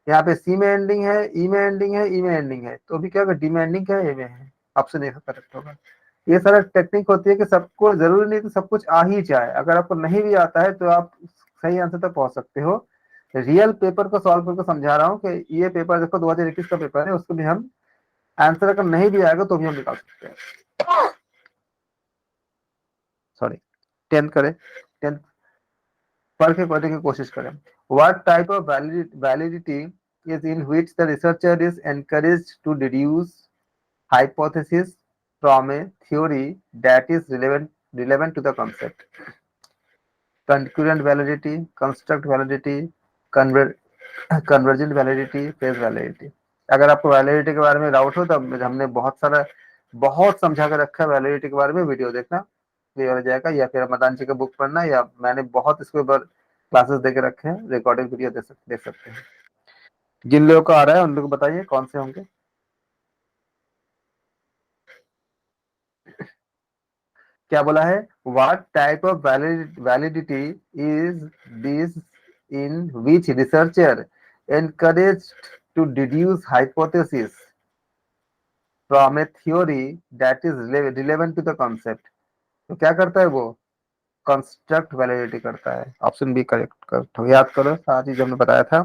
यहाँ पे सी में एंडिंग है, ई में एंडिंग है, ई में एंडिंग है, तो अभी क्या होगा? डी में एंडिंग क्या है? ए में है। ऑप्शन ए करेक्ट होगा। ये सारा टेक्निक होती है कि सबको जरूरी नहीं तो सब कुछ आ ही जाए। अगर आपको नहीं भी आता है तो आप सही आंसर तक पहुंच सकते हो। रियल पेपर को सॉल्व करके समझा रहा हूँ कि ये पेपर देखो 2021 का पेपर है, उसको भी हम आंसर अगर नहीं भी आएगा तो भी हम निकाल सकते हैं। सॉरी, 10th करें। 10th पढ़ के पढ़ने की कोशिश करें। What type of validity is in which the researcher is encouraged to deduce hypothesis from a theory that is relevant to the concept. Concurrent validity, construct validity, convergent validity, phase validity. अगर आपको validity के बारे में doubt हो तो हमने बहुत समझा कर रखा है वैलिडिटी के बारे में, वीडियो देखना क्लियर हो जाएगा, या फिर मदान जी का बुक पढ़ना, या मैंने बहुत इसके ऊपर क्लासेस दे के रखे हैं, रिकॉर्डेड वीडियो देख सकते हैं। जिन लोगों को आ रहा है उन लोगों को बताइए कौन से होंगे। क्या बोला है? What type of validity is this in which researcher encouraged to deduce hypothesis from a theory that is relevant to the concept. तो क्या करता है वो? कंस्ट्रक्ट वैलिडिटी करता है। ऑप्शन बी करेक्ट याद करो, सारा चीज हमने बताया था।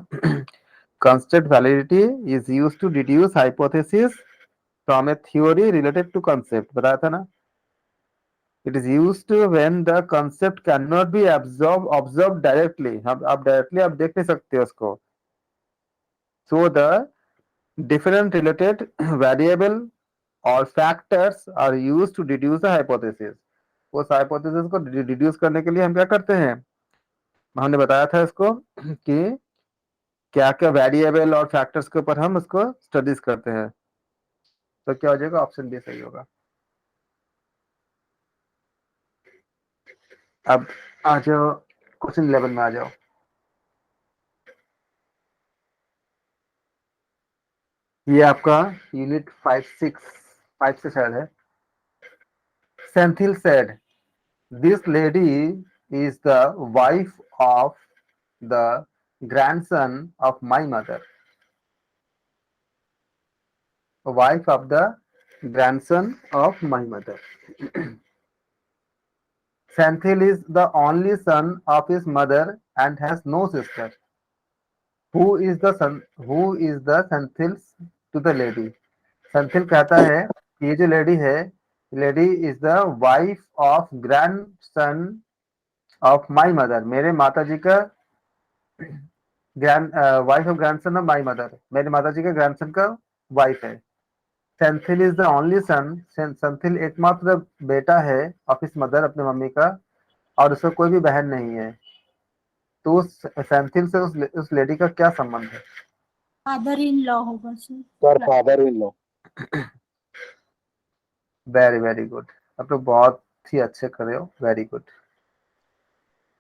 Construct validity is used to deduce hypothesis from a theory related to concept, बताया था ना। It is used when the concept cannot be observed directly. आप डायरेक्टली आप देख नहीं सकते उसको। So the different related variable or factors are used to deduce the hypothesis. उस hypothesis को deduce करने के लिए हम क्या करते हैं? हमने बताया था इसको कि क्या क्या वेरिएबल और फैक्टर्स के ऊपर हम उसको स्टडीज करते हैं। तो क्या हो जाएगा? ऑप्शन बी सही होगा। अब आ जाओ क्वेश्चन 11 में आ जाओ। ये आपका यूनिट 5 से शायद है। Senthil said, "This lady is the wife of the grandson of my mother." Wife of the grandson of my mother. Senthil is the only son of his mother and has no sister. Who is the son? Who is the Senthil to the lady? Senthil कहता है कि ये जो lady है, lady is the wife of grandson of my mother, मेरे माता जी का wife of grandson of my mother, मेरे माता जी के ग्रैंडसन का वाइफ है। Senthil is the only son, Senthil एकमात्र बेटा है ऑफ हिज मदर, अपने मम्मी का, और उसका कोई भी बहन नहीं है। तो उस सेंथिल से उस लेडी का क्या संबंध है? फादर इन लॉ होगा sir. Sir father in law. Very very good, आप लोग बहुत ही अच्छे कर रहे हो, वेरी गुड।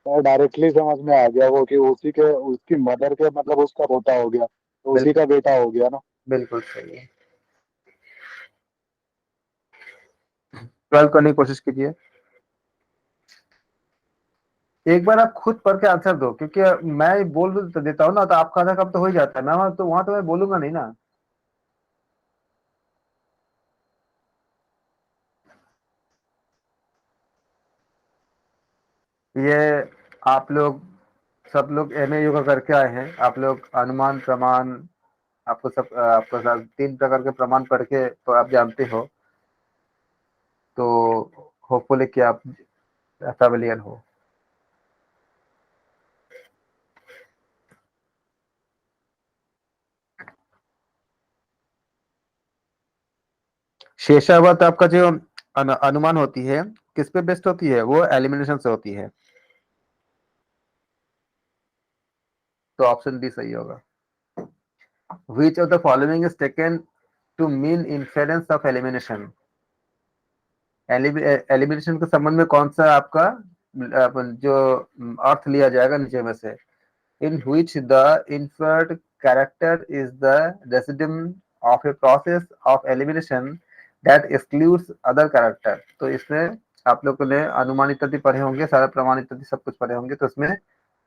सर डायरेक्टली समझ में आ गया वो कि उसकी मदर के मतलब उसका पोता हो गया, तो उसी का बेटा हो गया ना। बिल्कुल सही है। 12 करने की कोशिश कीजिए। एक बार आप खुद पढ़ के आंसर दो, क्योंकि मैं बोल तो देता हूँ ना, तो आपका आधा कम तो हो ही जाता है। मैं वहां तो मैं बोलूंगा नहीं ना। ये आप लोग सब लोग एमए योगा करके आए हैं, आप लोग अनुमान प्रमाण, आपको सब 3 प्रकार के प्रमाण पढ़ के तो आप जानते हो, तो होपफुली कि आप फैमिलियर हो। शेषावत आपका जो अनुमान होती है किस पे बेस्ड होती है? वो एलिमिनेशन से होती है। तो ऑप्शन डी सही होगा। Which of the following is taken to mean inference of elimination? Elimination के संबंध में कौन सा आपका जो अर्थ लिया जाएगा नीचे में से? In which the inferred character is the residuum of a process of elimination that excludes other character. तो इसमें आप लोगों ने अनुमान इत्यादि पढ़े होंगे, सारा प्रमाण इत्यादि सब कुछ पढ़े होंगे, तो इसमें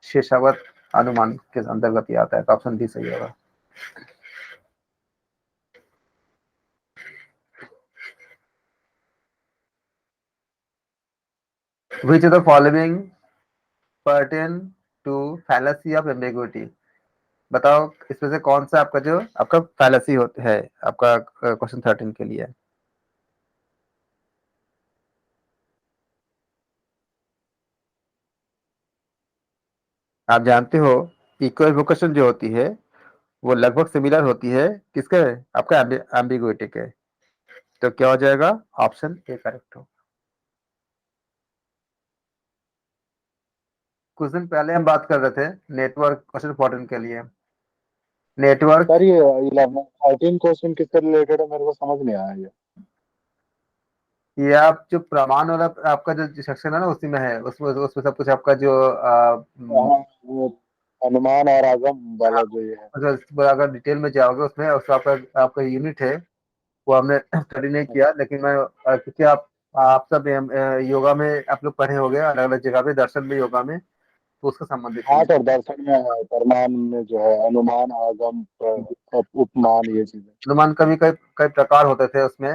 शेषावत अनुमान के अंतर्गत ही आता है। तो ऑप्शन डी सही होगा। Which of the following pertain to fallacy of ambiguity? बताओ इसमें से कौन सा आपका फैलेसी होता है आपका क्वेश्चन 13 के लिए? आप जानते हो इक्वल वोकेशन जो होती है वो लगभग सिमिलर होती है किसके, आपका एम्बिगुइटी के। तो क्या हो जाएगा, ऑप्शन ए करेक्ट हो। कुछ दिन पहले हम बात कर रहे थे नेटवर्क क्वेश्चन इंपॉर्टेंट के लिए। नेटवर्क सर ये 11 13 क्वेश्चन किससे रिलेटेड है, मेरे को समझ नहीं आया ये। ये आप जो प्रमाण वाला आपका जो सेक्शन है ना उसी में है, उसमें उसमें सब कुछ आपका जो हाँ, वो अनुमान और आगम वाला जो ये है। अगर डिटेल में जाओगे उसमें उसका आपका आपका यूनिट है वो हमने स्टडी नहीं किया, लेकिन मैं क्योंकि आप सब योगा में आप लोग पढ़े हो गए अलग अलग जगह पे, दर्शन में योगा में, तो उसका संबंधित है हाँ ये। सर, दर्शन में है, प्रमाण में जो है अनुमान आगम उपमान ये चीजें। अनुमान का भी कई कई प्रकार होते थे उसमें,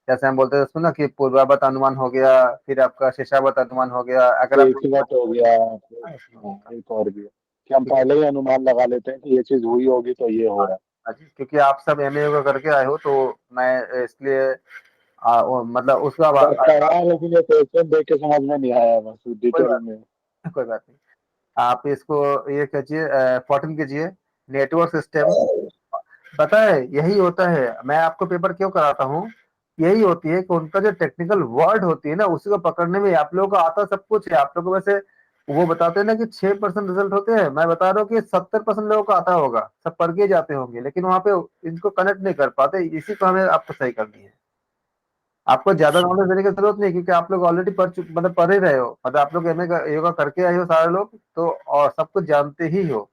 जैसे हम बोलते थे उसमें ना कि पूर्वावत अनुमान हो गया, फिर आपका शेषावत अनुमान हो गया। अगर आप पेशवत हो गया। हाँ, एक और भी है कि हम पहले ही अनुमान लगा लेते हैं कि ये चीज हुई होगी तो ये हो रहा है। हाँ जी, क्योंकि आप सब एमए योगा करके आए हो तो मैं इसलिए मतलब उसका सर पढ़ा है, लेकिन ये क्वेश्चन देख के समझ में नहीं आया बस कोई डिटेल बात में। कोई बात नहीं। आप इसको ये कीजिए 14 कीजिए, नेटवर्क सिस्टम। पता है यही होता है, मैं आपको पेपर क्यों कराता हूँ, यही होती है कि उनका जो टेक्निकल वर्ड होती है ना उसी को पकड़ने में आप लोगों को आता सब कुछ है। आप लोगों को वैसे वो बताते हैं ना कि 6% रिजल्ट होते हैं, मैं बता रहा हूँ कि 70% लोगों को आता होगा, सब पढ़ के जाते होंगे, लेकिन वहां पे इनको कनेक्ट नहीं कर पाते। इसी को हमें आपको सही करनी है। आपको ज्यादा नॉलेज देने की जरूरत नहीं, क्योंकि आप लोग ऑलरेडी मतलब पढ़ ही रहे हो, मतलब आप लोग एमए का योगा करके आए हो सारे लोग, तो और सब कुछ जानते ही हो।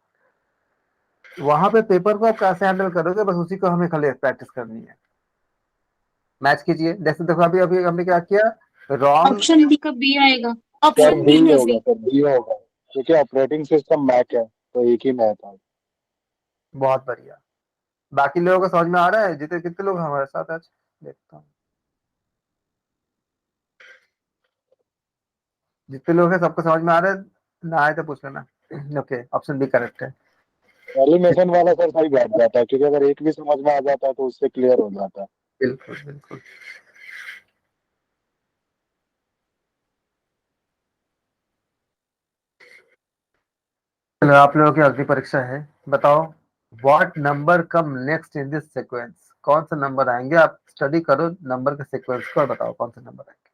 वहां पे पेपर को आप कैसे हैंडल करोगे, बस उसी को हमें खाली प्रैक्टिस करनी है। मैच कीजिए, जैसे देखो अभी अभी हमने क्या किया, रॉन्ग। ऑप्शन डी, इसका बी आएगा। सर ऑप्शन बी डी है होगा, बी। सर बी होगा, क्योंकि ऑपरेटिंग सिस्टम मैक है तो एक ही मैथ है। बहुत बढ़िया। बाकी लोगों को समझ में आ रहा है, जितने कितने लोग हमारे साथ आज, देखता हूँ जितने लोग हैं सबको समझ में आ रहा है, ना आए तो पूछ लेना। ओके, ऑप्शन बी करेक्ट है। एलिमेशन वाला सर सही बैठ जाता है, क्योंकि अगर एक भी समझ में आ जाता है तो उससे क्लियर हो जाता है। बिल्कुल बिल्कुल। चलो आप लोगों की अगली परीक्षा है, बताओ what number come next in this sequence. कौन सा नंबर आएंगे, आप स्टडी करो नंबर के सीक्वेंस को और बताओ कौन सा नंबर आएंगे।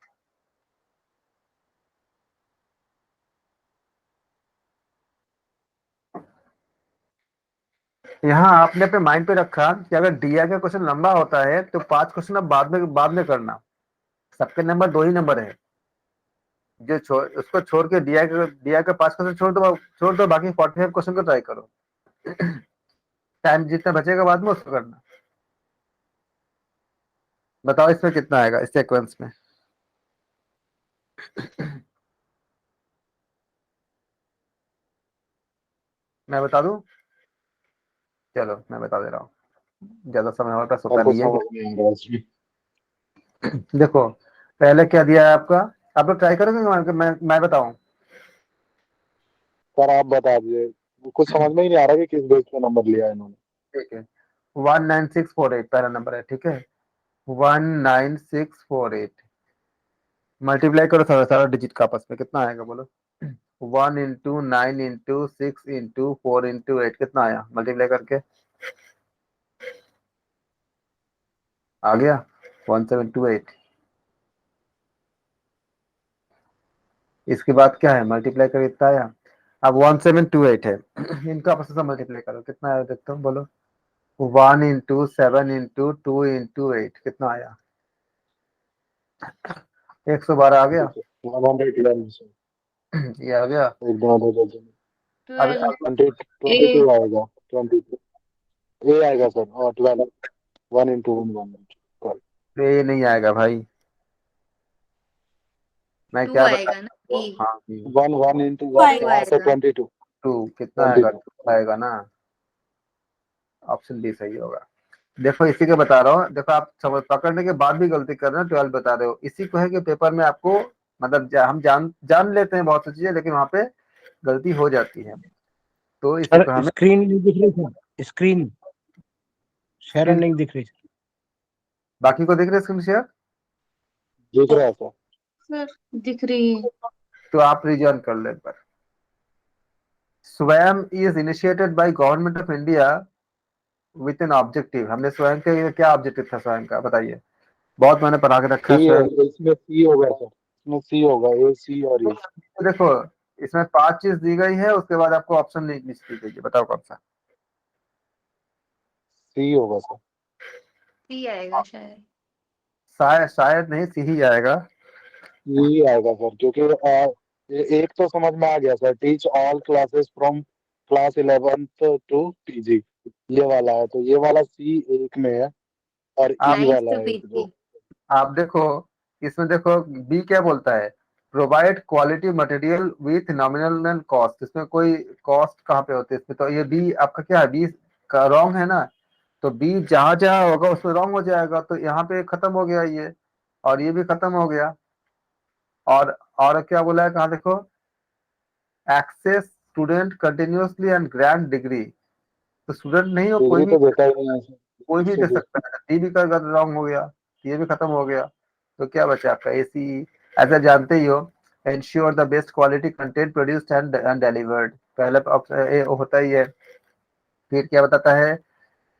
यहाँ आपने अपने माइंड पे रखा कि अगर डीआई का क्वेश्चन लंबा होता है तो 5 क्वेश्चन अब बाद में करना। सबके नंबर 2 ही नंबर है, जो उसको छोड़ के डीआई का 5 क्वेश्चन छोड़ दो, बाकी 45 क्वेश्चन को ट्राई करो। टाइम जितना बचेगा बाद में उसको करना। बताओ इसमें कितना आएगा इस सीक्वेंस में। मैं बता दूं, चलो मैं बता दे रहा हूँ, ज्यादा समय हमारे पास होता सबको नहीं है। समझ में आ रहा है इसमें। देखो पहले क्या दिया है आपका, आप लोग ट्राई करोगे मैं बताऊं। सर आप बता दीजिए, कुछ समझ में ही नहीं आ रहा कि किस बेस पे नंबर लिया है इन्होंने। ठीक है, 19648 पहला नंबर है, ठीक है। 19648 मल्टीप्लाई करो सारा सारा डिजिट का आपस में, कितना आएगा बोलो। 1 into 9 into 6 into 4 into 8 कितना आया, मल्टीप्लाई करके आ गया 1728। इसके बाद क्या है, मल्टीप्लाई कर कितना आया, अब 1728 है। इनका आपस में मल्टीप्लाई करो कितना आया देखता हूँ बोलो। 1 into 7 into 2 into 8 कितना आया, 112 आ गया। 112 सर। ये आ गया। एक दो दो दो दो। ट्वेल्व। अब 22 आएगा, 22 ए आएगा सर, और 12 1 into 1 1। ये नहीं आएगा भाई, मैं टू क्या बता। आएगा ना, बी। हाँ 1 1 into टू 1 टू आएगा। यहाँ से आएगा। 22 2 कितना आएगा, 22। 2 आएगा ना। ऑप्शन बी सही होगा। देखो इसी के बता रहा हूँ, देखो आप समझ पकड़ने के बाद भी गलती कर रहे हो, 12 बता रहे हो। इसी को है कि पेपर में आपको मतलब हम जान लेते हैं बहुत सी चीजें, लेकिन वहां पे गलती हो जाती है, तो इसी सर को हमें। स्क्रीन नहीं दिख रही सर, स्क्रीन शेयर नहीं दिख रही। बाकी को देख रहे स्क्रीन शेयर, दिख रहा है सर। सर दिख रही है। तो आप रिजॉइन कर ले एक बार। स्वयं is initiated by government of India with an objective. हमने स्वयं के क्या ऑब्जेक्टिव था स्वयं का, बताइए। बहुत मैंने पढ़ा के रखा है सी है, स्वयं। इसमें सी होगा सर, इसमें सी होगा, ए सी और ई। तो देखो इसमें 5 चीज दी गई है, उसके बाद आपको ऑप्शन दी गई है, बताओ कौन सा। सी होगा सर। सी आएगा शायद। शायद नहीं, सी ही आएगा। यही आएगा सर, क्योंकि एक तो समझ में आ गया sir, teach all classes from class 11th to PG, ये वाला है, तो ये वाला सी एक में है और ई आप 9th वाला to है एक दो। PG। आप देखो इसमें, देखो बी क्या बोलता है, provide quality material with nominal cost. इसमें कोई कॉस्ट कहाँ पे होती है इसमें, तो ये बी आपका क्या है, बी का रॉन्ग है ना। तो बी जहां जहां होगा उसमें रॉन्ग हो जाएगा, तो यहाँ पे खत्म हो गया ये, और ये भी खत्म हो गया। और क्या बोला है, कहाँ देखो, access student continuously and grand degree. तो स्टूडेंट नहीं हो, डिग्री तो देता ही नहीं है सर। कोई भी दे इससे सकता है, डी भी का अगर रॉन्ग हो गया, ये भी खत्म हो गया। तो क्या बचा आपका एसी। ऐसा जानते ही हो, ensure the best quality content produced and delivered, पहले ऑप्शन ए होता ही है। फिर क्या बताता है,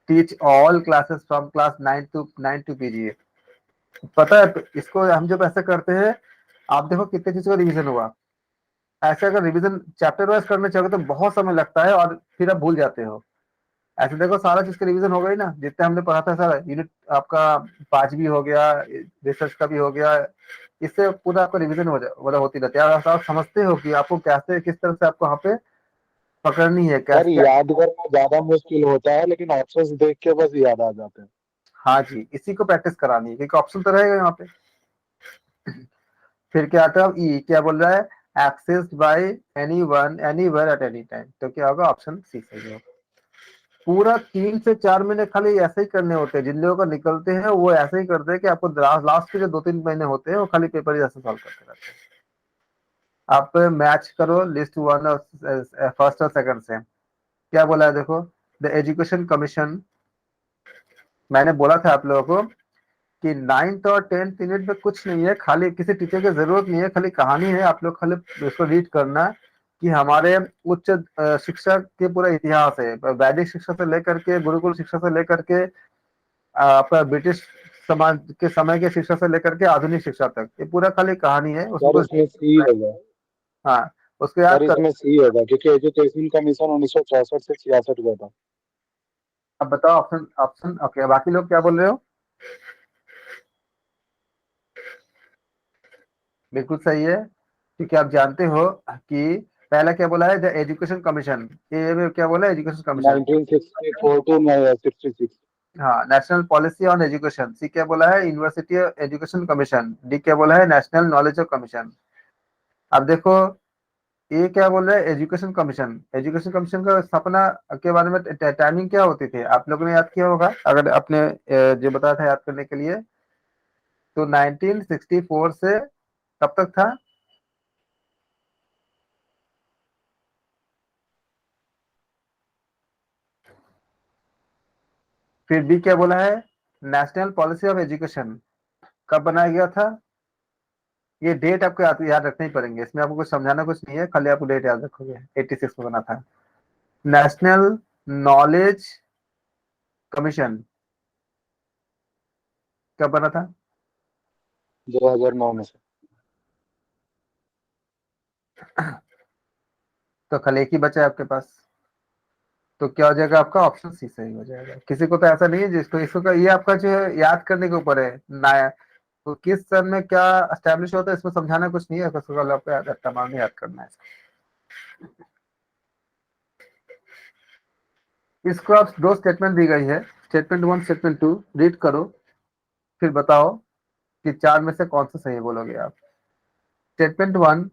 teach all classes from class 9 to PG. पता है इसको हम जब ऐसे करते हैं, आप देखो कितने चीज का रिवीजन हुआ। ऐसे अगर रिवीजन चैप्टर वाइज करने चाहोगे तो बहुत समय लगता है और फिर आप भूल जाते हो। ऐसे देखो सारा चीज का रिवीजन हो गई ना, जितना हमने पढ़ा था सारा यूनिट आपका 5 भी हो गया, रिसर्च का भी हो गया। इससे पूरा आपका रिवीजन हो जा मतलब होती रहती है, और आप समझते हो कि आपको कैसे किस तरह से आपको वहाँ पे पकड़नी है, सर कैसे क्या। याद करना ज्यादा मुश्किल होता है, लेकिन ऑप्शंस देख के बस याद आ जाते हैं। हाँ जी, इसी को प्रैक्टिस करानी है, क्योंकि ऑप्शन तो रहेगा यहाँ पे। फिर क्या आता है, ई क्या बोल रहा है, access by anyone anywhere at any time. तो क्या होगा, ऑप्शन सी सही होगा। पूरा 3 से 4 महीने खाली ऐसे ही करने होते हैं, जिन लोगों का निकलते हैं वो ऐसे ही करते हैं कि आपको लास्ट के जो 2-3 महीने होते हैं वो खाली पेपर ही ऐसे सॉल्व करते रहते हैं। आप मैच करो लिस्ट 1 और फर्स्ट और सेकंड से। क्या बोला है देखो, द एजुकेशन कमीशन। मैंने बोला था आप लोगों को कि 9th और 10th यूनिट में कुछ नहीं है, खाली किसी टीचर की जरूरत नहीं है, खाली कहानी है। आप लोग खाली उसको रीड करना कि हमारे उच्च शिक्षा के पूरा इतिहास है, वैदिक शिक्षा से लेकर के, गुरुकुल शिक्षा से लेकर के, आपका ब्रिटिश समाज के समय के शिक्षा से लेकर के आधुनिक शिक्षा तक, ये पूरा खाली कहानी है उसमें सर कुछ। इसमें सी होगा। हाँ, उसको याद सर कर। इसमें सी होगा, क्योंकि एजुकेशन कमीशन 1964 से 66 का था। अब बताओ ऑप्शन ऑप्शन ओके, बाकी लोग क्या बोल रहे हो। बिल्कुल सही है, क्योंकि आप जानते हो कि पहला क्या बोला है, द एजुकेशन कमीशन। ये में क्या बोला है, एजुकेशन कमीशन। 1964 टू 66। हाँ, नेशनल पॉलिसी ऑन एजुकेशन। सी क्या बोला है, यूनिवर्सिटी एजुकेशन कमीशन। डी क्या बोला है, नेशनल नॉलेज ऑफ कमीशन। अब देखो ये क्या बोल रहा है, एजुकेशन कमीशन। एजुकेशन कमीशन का स्थापना के बारे में टाइमिंग क्या होती थी, आप लोगों ने याद किया होगा, अगर आपने जो बताया था याद करने के लिए। तो 1964 से कब तक था, फिर बी क्या बोला है, नेशनल पॉलिसी ऑफ एजुकेशन कब बनाया गया था। ये डेट आपको याद रखने ही पड़ेंगे, इसमें आपको कुछ समझाना कुछ नहीं है, खाली आपको डेट याद रखोगे। 86 में बना था। नेशनल नॉलेज कमीशन कब बना था, 2009 में से। तो खाली एक ही बचा है आपके पास। तो क्या हो जाएगा आपका, ऑप्शन सी सही हो जाएगा। किसी को तो ऐसा नहीं है जिसको इसको ये आपका जो है याद करने के ऊपर है ना, तो किस सन में क्या एस्टेब्लिश होता है इसमें समझाना कुछ नहीं है, उसको आपको याद तमाम याद करना है। इसको आप 2 स्टेटमेंट दी गई है, स्टेटमेंट 1 स्टेटमेंट 2 रीड करो, फिर बताओ कि 4 में से कौन सा सही बोलोगे आप। Statement 1,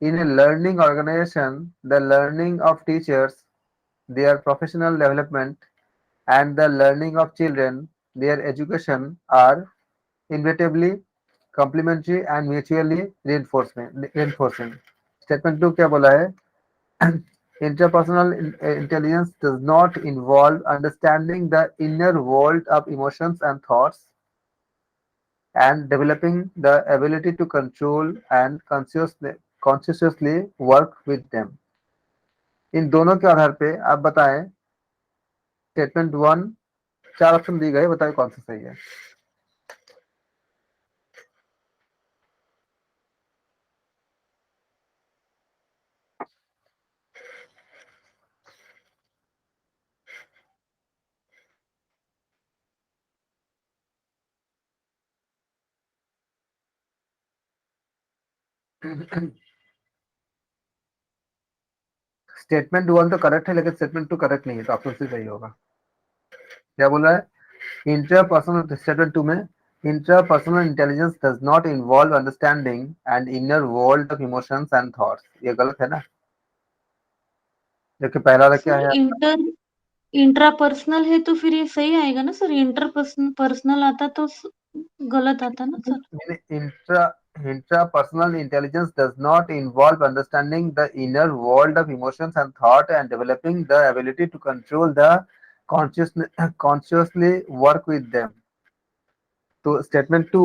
in a learning organisation the learning of teachers, their professional development, and the learning of children, their education are inevitably complementary and mutually reinforcing. Statement 2 क्या बोला है, interpersonal intelligence does not involve understanding the inner world of emotions and thoughts and developing the ability to control and consciously work with them. इन दोनों के आधार पे आप बताएं statement 1, 4 option दी गए, बताइए कौन सा सही है। स्टेटमेंट 1 तो करेक्ट है, लेकिन स्टेटमेंट 2 करेक्ट नहीं है, तो ऑप्शन सी सही होगा। क्या बोला है? इंटरपर्सनल, स्टेटमेंट 2 में interpersonal intelligence does not involve understanding and inner world of emotions and thoughts, ये गलत है ना? जबकि पहला वाला क्या सर है? इंट्रापर्सनल है तो फिर ये सही आएगा ना सर, इंटरपर्सनल पर्सनल आता तो गलत आता ना sir. Intrapersonal intelligence does not involve understanding the inner world of emotions and thought and developing the ability to control the consciously work with them. तो स्टेटमेंट 2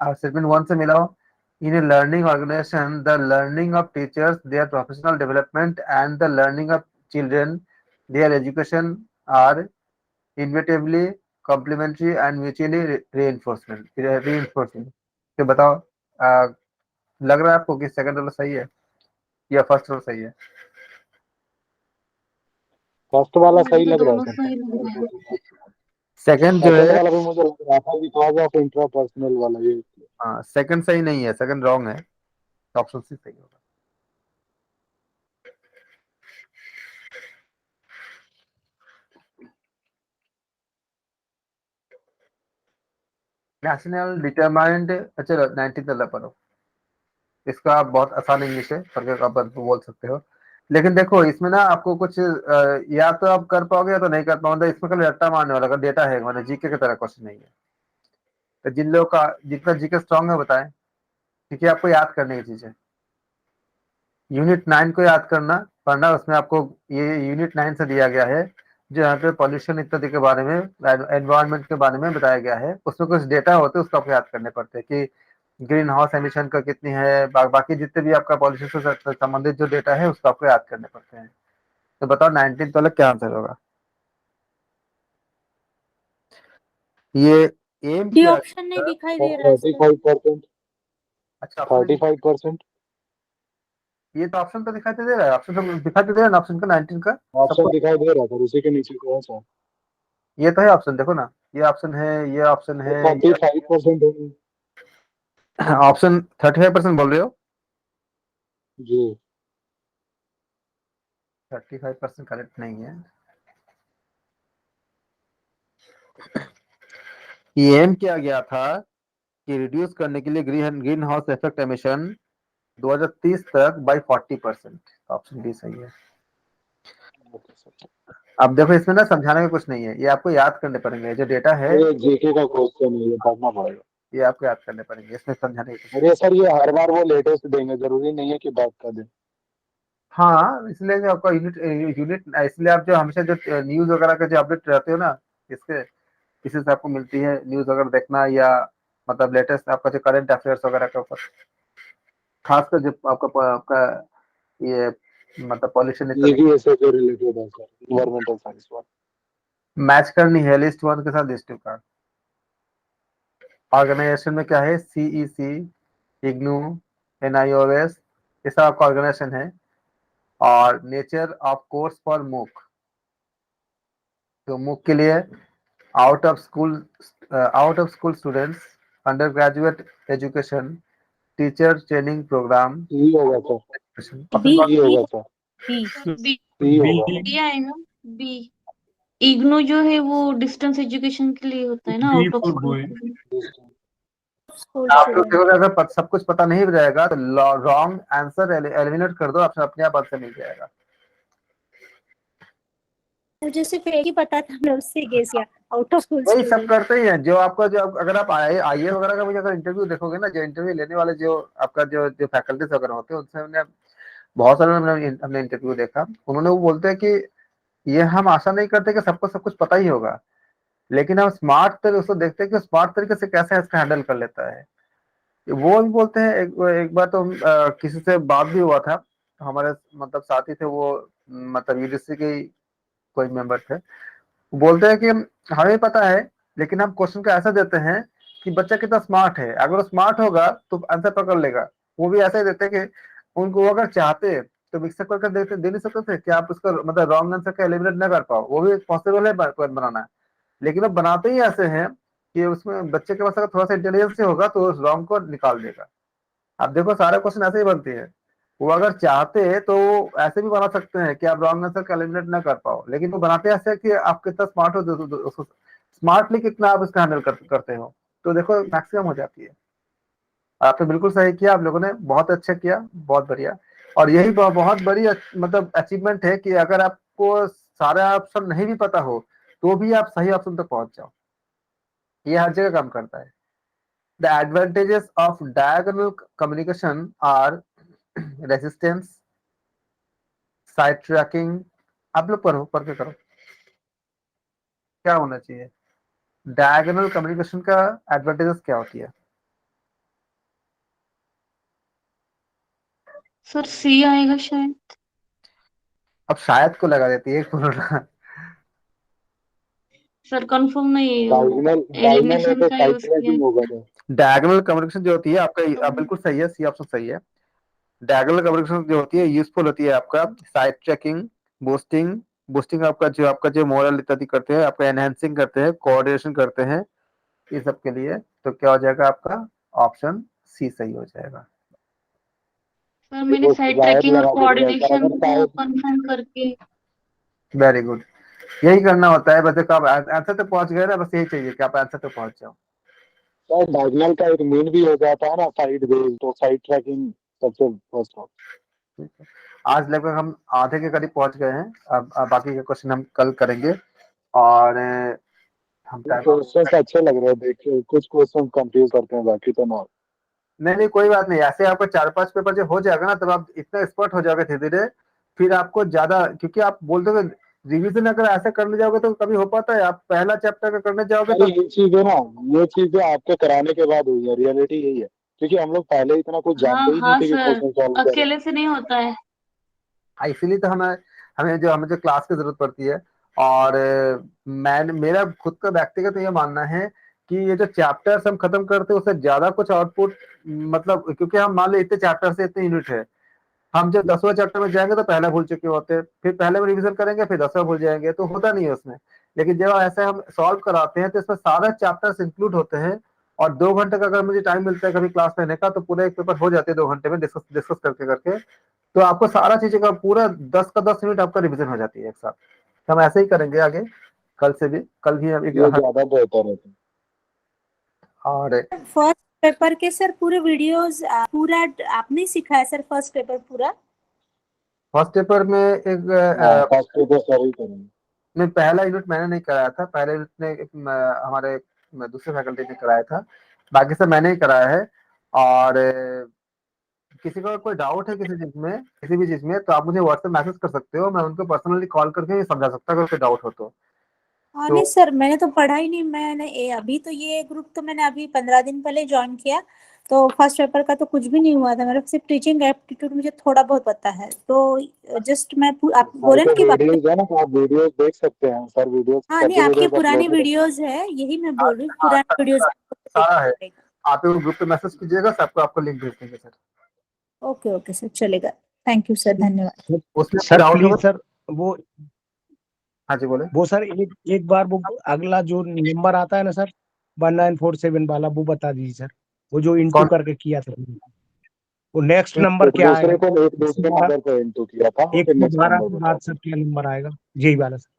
स्टेटमेंट 1 से मिलाओ। In a learning organization, the learning of teachers, their professional development, and the learning of children, their education are inevitably complementary and mutually reinforcing। तो बताओ, लग रहा है आपको कि सेकंड वाला सही है या फर्स्ट वाला सही है? फर्स्ट वाला मुझे सही तो लग रहा है दोनों सर। सही लग रहा है। सेकंड जो सेकंड है, वाला भी मुझे लग रहा था बिकॉज ऑफ इंट्रापर्सनल वाला ये। हाँ सेकंड सही नहीं है, सेकंड रॉन्ग है, ऑप्शन सी सही होगा। नेशनल डिटरमाइंड, अच्छा 19th वाला पढ़ो, इसका आप बहुत आसान इंग्लिश है, पढ़ के आप बोल सकते हो। लेकिन देखो इसमें ना आपको कुछ या तो आप कर पाओगे या तो नहीं कर पाओगे, इसमें कल रट्टा मारने वाला का डेटा है, मतलब जीके की तरह क्वेश्चन नहीं है। तो जिन लोगों का जितना जीके स्ट्रांग है बताएं, क्योंकि आपको याद करने की चीज है। यूनिट 9 को याद करना पढ़ना, उसमें आपको ये यूनिट 9 से दिया गया है, जो यहाँ पे पॉल्यूशन इत्यादि के बारे में, एनवायरनमेंट के बारे में बताया गया है। उसमें कुछ डेटा होते हैं, उसको आपको याद करने पड़ते हैं कि ग्रीन हाउस एमिशन का कितनी है, बाकी जितने भी आपका पॉल्यूशन से संबंधित जो डेटा है उसको आपको याद करने पड़ते हैं। तो बताओ 19 वाला क्या आंसर होगा? ये एम डी क्या? ऑप्शन नहीं दिखाई दे रहा है सर। 35%। अच्छा ऑप्शन 35%। ये तो ऑप्शन तो दिखाई तो दे रहा है, ऑप्शन तो दिखाई तो दे रहा है ऑप्शन का 19 का ऑप्शन सबको। दिखाई दे रहा था, उसी के नीचे कौन सा? ये तो है ऑप्शन, देखो ना, ये ऑप्शन है, ये ऑप्शन है, 35% है ऑप्शन 35% बोल रहे हो? जी। 35% करेक्ट नहीं है। ये एम किया गया था कि रिड्यूस करने के लिए ग्रीन हाउस इफेक्ट एमिशन 2030 तक बाय 40%, ऑप्शन बी सही है। अब देखो इसमें ना समझाने का कुछ नहीं है, ये आपको याद करने पड़ेंगे, जो डेटा है ये जीके का क्वेश्चन है, ये पढ़ना पड़ेगा। ये आपको याद करने पड़ेंगे, इसमें समझाने की कुछ और ये सर ये हर बार वो लेटेस्ट देंगे, जरूरी नहीं है कि बैक का दें। हाँ इसलिए जो आपका यूनिट यूनिट इसलिए आप जो हमेशा जो न्यूज वगैरह के जो अपडेट रहते हो ना, इसके इसी से आपको मिलती है न्यूज वगैरह देखना, या मतलब लेटेस्ट आपका जो करंट अफेयर्स वगैरह के ऊपर, खासकर जो आपका ये मतलब पॉल्यूशन ये भी ऐसे जो रिलेटेड है सर, इन्वायरमेंटल साइंस वाला। मैच करनी है लिस्ट 1 के साथ लिस्ट 2 का। ऑर्गेनाइजेशन में क्या है? सीईसी, इग्नू, एनआईओएस, ये सब आपका ऑर्गेनाइजेशन है। और नेचर ऑफ कोर्स फॉर मूक, तो मूक के लिए out of school students, under graduate education, teacher training programme. C होगा सर, बी सी होगा सर, बी बी सी होगा। बी आएगा। बी इग्नू जो है वो डिस्टेंस एजुकेशन के लिए होता है ना, be out of for school. Boy. School आप लोग स्टूडेंट। देखोगे अगर सब कुछ पता नहीं रहेगा तो रॉन्ग आंसर एलिमिनेट कर दो, ऑप्शन अपने आप आंसर मिल जाएगा। मुझे सिर्फ एक ही पता था, मैं उससे गेस किया, आउट ऑफ स्कूल वही सब स्टूडेंट। करते ही हैं, जो आपका जो अगर आप आईए वगैरह का मुझे अगर इंटरव्यू देखोगे ना, जो इंटरव्यू लेने वाले जो आपका जो जो फैकल्टीज वगैरह होते हैं, उनसे हमने बहुत सारे हमने इंटरव्यू देखा, उन्होंने वो बोलते हैं कि ये हम आशा नहीं करते कि सबको सब कुछ पता ही होगा, लेकिन हम स्मार्ट तरीके उसको देखते हैं कि स्मार्ट तरीके से कैसे इसका हैंडल कर लेता है। वो भी बोलते हैं। एक बार तो किसी से बात भी हुआ था, हमारे मतलब साथी थे, वो मतलब यूजीसी के कोई मेंबर थे, वो बोलते हैं कि हमें पता है, लेकिन हम क्वेश्चन को ऐसा देते हैं कि बच्चा कितना स्मार्ट है, अगर वो स्मार्ट होगा तो आंसर पकड़ लेगा। वो भी ऐसा ही देते हैं कि उनको वो अगर चाहते तो मिक्सअप करके दे नहीं सकते थे कि आप उसका मतलब रॉन्ग आंसर का एलिमिनेट ना कर पाओ, वो भी पॉसिबल है बनाना। लेकिन वो बनाते ही ऐसे हैं कि उसमें बच्चे के पास अगर थोड़ा सा इंटेलिजेंस होगा तो उस रॉन्ग को निकाल देगा। अब देखो सारे क्वेश्चन ऐसे ही बनते हैं, वो अगर चाहते तो ऐसे भी बना सकते हैं कि आप रॉन्ग आंसर का एलिमिनेट ना कर पाओ, लेकिन वो बनाते ऐसे हैं कि आप कितना स्मार्ट हो उसको स्मार्टली कितना आप इसका हैंडल करते हो, तो देखो मैक्सिमम हो जाती है। आपने बिल्कुल सही किया, आप लोगों ने बहुत अच्छा किया, बहुत बढ़िया। और यही बहुत बड़ी मतलब अचीवमेंट है कि अगर आपको सारा ऑप्शन नहीं भी पता हो तो भी आप सही ऑप्शन तक पहुंच जाओ, ये हर जगह काम करता है। The advantages of diagonal communication are resistance, side tracking। आप लोग पढ़ के करो क्या होना चाहिए, डायगोनल कम्युनिकेशन का एडवांटेजेस क्या होती है। सर सी आएगा शायद। अब शायद को लगा देती है कोरोना। सर कंफर्म नहीं, डायगोनल डायगोनल है एलिमिनेशन तो का साइड यूज किया ट्रैकिंग होगा है। तो। डायगोनल कम्युनिकेशन जो होती है आपका, तो बिल्कुल सही है, सी ऑप्शन सही है। डायगोनल कम्युनिकेशन जो होती है यूजफुल होती है आपका साइड ट्रैकिंग, बूस्टिंग। बूस्टिंग आपका जो मोरल इत्यादि करते हैं, आपका एनहेंसिंग करते हैं, कोऑर्डिनेशन करते हैं, ये सब के लिए। तो क्या हो जाएगा आपका ऑप्शन सी सही हो जाएगा। सर मैंने वो साइड शायद ट्रैकिंग और लगा के दिया सर, कोऑर्डिनेशन अगर को शायद कंफर्म करके। वेरी गुड, यही करना होता है, बस देखो आप आंसर तक पहुंच गए ना, बस यही चाहिए कि आप आंसर तक पहुंच जाओ। शायद डायगोनल का एक मीन भी हो जाता है ना साइड बेस, तो साइड ट्रैकिंग सबसे फर्स्ट हो। ठीक है, आज लगभग हम आधे के करीब पहुंच गए हैं। अब बाकी के क्वेश्चन हम कल करेंगे। और हम टाइम क्वेश्चन अच्छे लग रहे हैं देख के, कुछ क्वेश्चन कंफ्यूज करते हैं, बाकी तो नॉर्मल। नहीं नहीं कोई बात नहीं, ऐसे आपको 4-5 पेपर जब हो जाएगा ना तब आप इतना एक्सपर्ट हो जाओगे धीरे धीरे, फिर आपको ज्यादा, क्योंकि आप बोलते हो रिवीजन अगर ऐसे करने जाओगे तो कभी हो पाता है, आप पहला चैप्टर का करने जाओगे अरे तो ये चीजें ना, ये चीजें आपके कराने के बाद हुई है, रियलिटी यही है, क्योंकि हम लोग पहले इतना कुछ हाँ जानते ही नहीं हाँ थे कि सर, क्वेश्चन सॉल्व करें। अकेले से नहीं होता है। इसीलिए तो हमें जो क्लास की जरूरत पड़ती है। और मेरा खुद का व्यक्तिगत ये मानना है कि ये जो चैप्टर्स हम खत्म करते हैं उससे ज्यादा कुछ आउटपुट, मतलब क्योंकि हम मान लो इतने चैप्टर से इतने यूनिट है, हम जब 10वें चैप्टर में जाएंगे तो पहला भूल चुके होते हैं, फिर पहले में रिवीजन करेंगे फिर 10वां भूल जाएंगे, तो होता नहीं है उसमें। लेकिन जब ऐसे हम सॉल्व कराते हैं तो इसमें सारे चैप्टर्स इंक्लूड होते हैं। और 2 घंटे का अगर मुझे टाइम मिलता है कभी क्लास लेने का, तो पूरा एक पेपर हो जाते हैं 2 घंटे में, डिस्कस डिस्कस करके करके। तो आपको सारा चीजें का पूरा 10 का 10 मिनट आपका रिवीजन हो जाती है एक साथ। तो हम ऐसे ही करेंगे आगे, कल से भी, कल भी हम ये ज्यादा बेहतर है। और फर्स्ट पेपर के सर पूरे वीडियोस पूरा आपने सीखा है सर फर्स्ट पेपर पूरा? फर्स्ट पेपर में हाँ फर्स्ट पेपर सर ही करेंगे। नहीं, पहला यूनिट मैंने नहीं कराया था, पहले यूनिट ने हमारे दूसरे फैकल्टी ने कराया था, बाकी सब मैंने ही कराया है। और किसी को कोई डाउट है किसी चीज में, किसी भी चीज में, तो आप मुझे व्हाट्सएप मैसेज कर सकते हो, मैं उनको पर्सनली कॉल करके समझा सकता हूँ अगर कोई डाउट हो तो। नहीं सर, मैंने तो पढ़ा ही नहीं। मैंने अभी तो ये ग्रुप तो मैंने अभी 15 दिन पहले ज्वाइन किया, तो फर्स्ट पेपर का तो कुछ भी नहीं हुआ था मेरा, सिर्फ टीचिंग एप्टीट्यूड मुझे थोड़ा बहुत पता है। तो जस्ट आप सर बोले ना के कि बात। वीडियोज है ना, तो आप वीडियोज देख सकते हैं, सर वीडियोज हाँ नहीं, सबके आपके वीडियोज पुरानी अपलोडेड है। वीडियोस है, यही मैं हाँ बोल रही हूँ, हाँ, पुरानी वीडियोस सारा है, देखना। आप एक ग्रुप पे मैसेज कीजिएगा, सबको आपको लिंक भेज देंगे सर। ओके ओके सर, चलेगा। थैंक यू सर, धन्यवाद। उसमें कोई सर डाउट प्लीज होगा। सर, वो हाँ जी बोले। वो सर एक एक बार वो अगला जो नंबर आता है ना सर, 1947 वाला, वो बता दीजिए सर, वो जो इंटू कौन करके किया था, वो नेक्स्ट नंबर क्या आएगा? एक दूसरे नंबर पे इंटू किया था, फिर नेक्स्ट 112 नंबर के बता बाद सर क्या नंबर आएगा? यही वाला सर।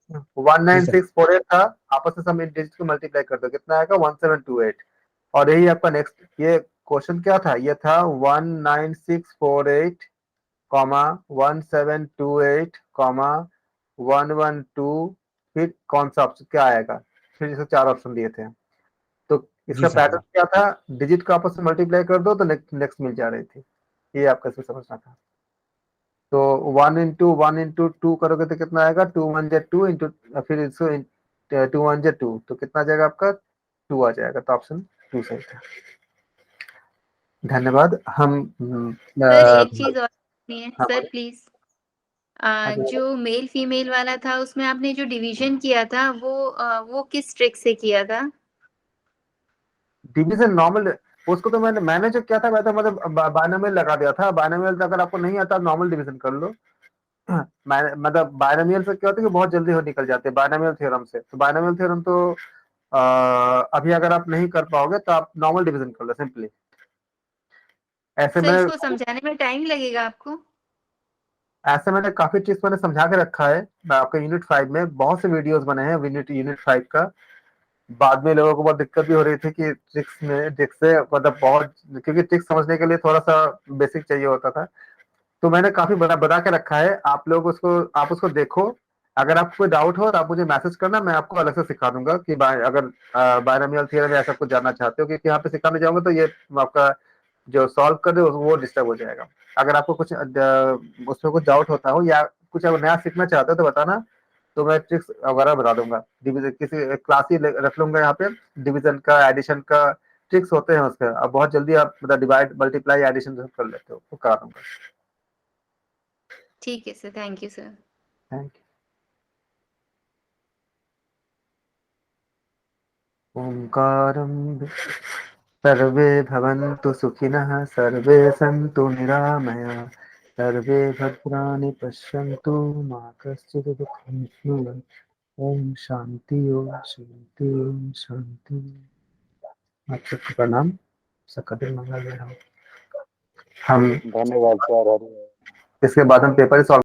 जी सर। 19648 था, आपस में सब डिजिट को मल्टीप्लाई कर दो कितना आएगा, 1728। और यही आपका नेक्स्ट, ये क्वेश्चन क्या था, ये था 19648 कॉमा 1728 कॉमा 112, फिर कौन सा ऑप्शन क्या आएगा, फिर जैसे 4 ऑप्शन दिए थे। तो जी इसका सर। पैटर्न क्या था, डिजिट को आपस में मल्टीप्लाई कर दो तो नेक्स्ट मिल जा रही थी, ये आपका इसमें समझना था। तो 1 इंटू करोगे तो कितना आएगा, 2 1 2 इंटू, फिर इसको 2 1 2, तो कितना आ जाएगा आपका, 2 आ जाएगा, तो ऑप्शन 2 सही था। धन्यवाद। हम सर एक चीज और पूछनी है हाँ सर बोलिए। प्लीज। जो मेल फीमेल वाला था उसमें आपने जो डिवीजन किया था वो किस ट्रिक से किया था? डिवीजन नॉर्मल, उसको तो मैंने जो किया था मैं तो मतलब बायनोमियल लगा दिया था। बायनोमियल अगर आपको नहीं आता नॉर्मल डिवीजन कर लो। मैं मतलब बायनोमियल से क्या होता है कि बहुत जल्दी हो निकल जाते हैं बायनोमियल थ्योरम से। तो बायनोमियल थ्योरम तो अभी अगर आप नहीं कर पाओगे तो आप नॉर्मल डिवीजन कर लो सिंपली। ऐसे सर में इसको समझाने में टाइम लगेगा आपको? ऐसे मैंने काफी चीज मैंने समझा के रखा है। आपका यूनिट 5 में बहुत से वीडियोस बने हैं यूनिट 5 का। बाद में लोगों को बहुत दिक्कत भी हो रही थी कि ट्रिक्स से मतलब बहुत, क्योंकि ट्रिक्स समझने के लिए थोड़ा सा बेसिक चाहिए होता था। तो मैंने काफी बता के रखा है। आप उसको देखो। अगर आपको कोई डाउट हो तो आप मुझे मैसेज करना, मैं आपको अलग से सिखा दूंगा कि अगर बायनोमियल थ्योरम में ऐसा कुछ जानना चाहते हो, क्योंकि यहाँ पे सिखाने जाऊंगा तो ये आपका जो सॉल्व कर रहे हो वो डिस्टर्ब हो जाएगा। अगर आपको कुछ उसमें कुछ डाउट होता हो या कुछ अगर नया सीखना चाहते हो तो बताना, तो मैं ट्रिक्स वगैरह बता दूंगा। डिवीजन किसी क्लास ही रख लूंगा यहाँ पे, डिवीजन का एडिशन का ट्रिक्स होते हैं उसके। अब बहुत जल्दी आप मतलब डिवाइड मल्टीप्लाई एडिशन कर लेते हो, वो करा दूंगा। ठीक है sir, thank you sir. Thank you. ओंकारं सर्वे भवन्तु सुखिनः, सर्वे सन्तु निरामया, सर्वे भद्राणि पश्यन्तु, मा कश्चित् दुःखं स्नुवन्। ओम शांति ओम शांति ओम शांति। आप सबको प्रणाम। सबका दिन मंगलमय हो। हम धन्यवाद सर। इसके बाद हम पेपर सॉल्व